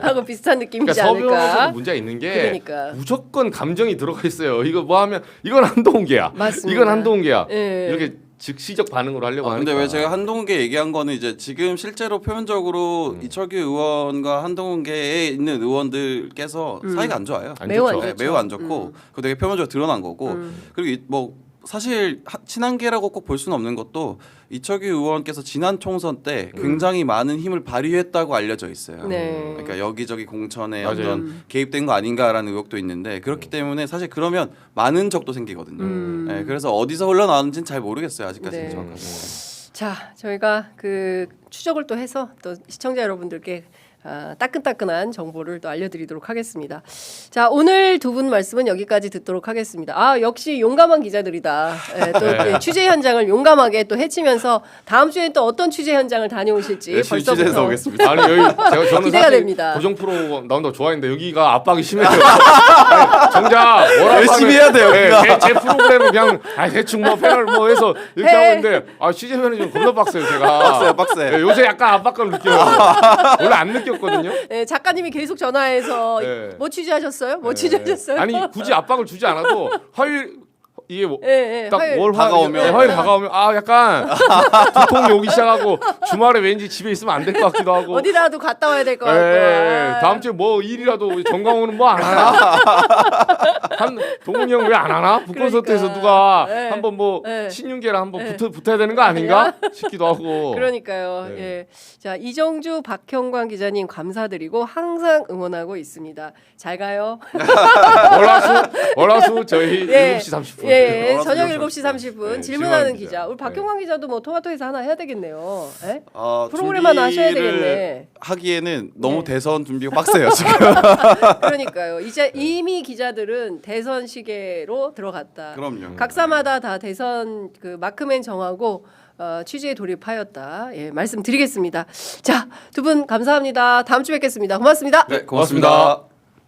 하고 비슷한 느낌이지 그러니까 서 변호사도 않을까? 문제가 있는 게 그러니까. 무조건 감정이 들어가 있어요. 이거 뭐 하면 이건 한동훈계야. 맞습니다. 이건 한동훈계야. 예. 이렇게 즉시적 반응으로 하려고 하니까. 근데 왜 제가 한동훈계 얘기한 거는 이제 지금 실제로 표면적으로 이철규 의원과 한동훈계에 있는 의원들께서 사이가 안 좋아요. 안 매우 좋죠. 안 네, 매우 안 좋고 그거 되게 표면적으로 드러난 거고 그리고 뭐 사실 친한계라고 꼭 볼 수는 없는 것도 이철규 의원께서 지난 총선 때 굉장히 많은 힘을 발휘했다고 알려져 있어요. 네. 그러니까 여기저기 공천에 맞아요. 어떤 개입된 거 아닌가라는 의혹도 있는데 그렇기 때문에 사실 그러면 많은 적도 생기거든요. 네, 그래서 어디서 흘러나왔는지는 잘 모르겠어요. 아직까지는 네. 정확하게. 자, 저희가 그 추적을 또 해서 또 시청자 여러분들께 따끈따끈한 정보를 또 알려드리도록 하겠습니다. 자, 오늘 두 분 말씀은 여기까지 듣도록 하겠습니다. 아, 역시 용감한 기자들이다. 또 네. 취재 현장을 용감하게 또 헤치면서 다음 주에 또 어떤 취재 현장을 다녀오실지 열심히 취재해서 벌써부터 오겠습니다. 아니 여기 저는 기대가 사실 됩니다. 고정 프로 나온다고 좋아했는데 여기가 압박이 심해요. 아니, 정작 뭐라고 열심히 하면- 해야 돼요, 네, 여기가. 제 프로그램은 그냥 대충 뭐 패널 뭐 해서 이렇게 해. 하고 있는데 취재면은 좀 겁나 빡세요 제가. 빡세. 네, 요새 약간 압박감 느껴요. 원래 안 느꼈거든요. 네, 작가님이 계속 전화해서 네. 뭐 취재하셨어요? 뭐 취재하셨어요? 아니 굳이 압박을 주지 않아도 화요일 이게 뭐 예, 딱 화요일. 월 다가오면. 화요일 다가오면 약간 두통이 오기 시작하고 주말에 왠지 집에 있으면 안 될 것 같기도 하고. 어디라도 갔다 와야 될 것 같고. 예, 다음 주에 뭐 일이라도 정광호는 뭐 안 하나? 한 동훈이 형 왜 안 하나? 북콘서트에서 그러니까. 누가 네. 한번 뭐 네. 신윤계랑 한번 붙어야 되는 거 아닌가 싶기도 하고. 그러니까요. 네. 예. 자, 이정주 박형광 기자님 감사드리고 항상 응원하고 있습니다. 잘 가요. 월화수 저희 예. 7시 30분. 예, 알았어, 저녁 알았어. 7시 30분 네, 질문하는 질문하는 기자. 기자. 우리 박형광 기자도 뭐 토마토에서 하나 해야 되겠네요. 예? 아, 프로그램 하나 하셔야 준비를 되겠네. 하기에는 너무 네. 대선 준비가 빡세요 지금. 그러니까요. 이제 이미 기자들은 대선 시계로 들어갔다. 그럼요. 각사마다 다 대선 그 마크맨 정하고 취재에 돌입하였다. 예, 말씀드리겠습니다. 자, 두 분 감사합니다. 다음 주에 뵙겠습니다. 고맙습니다. 네, 고맙습니다.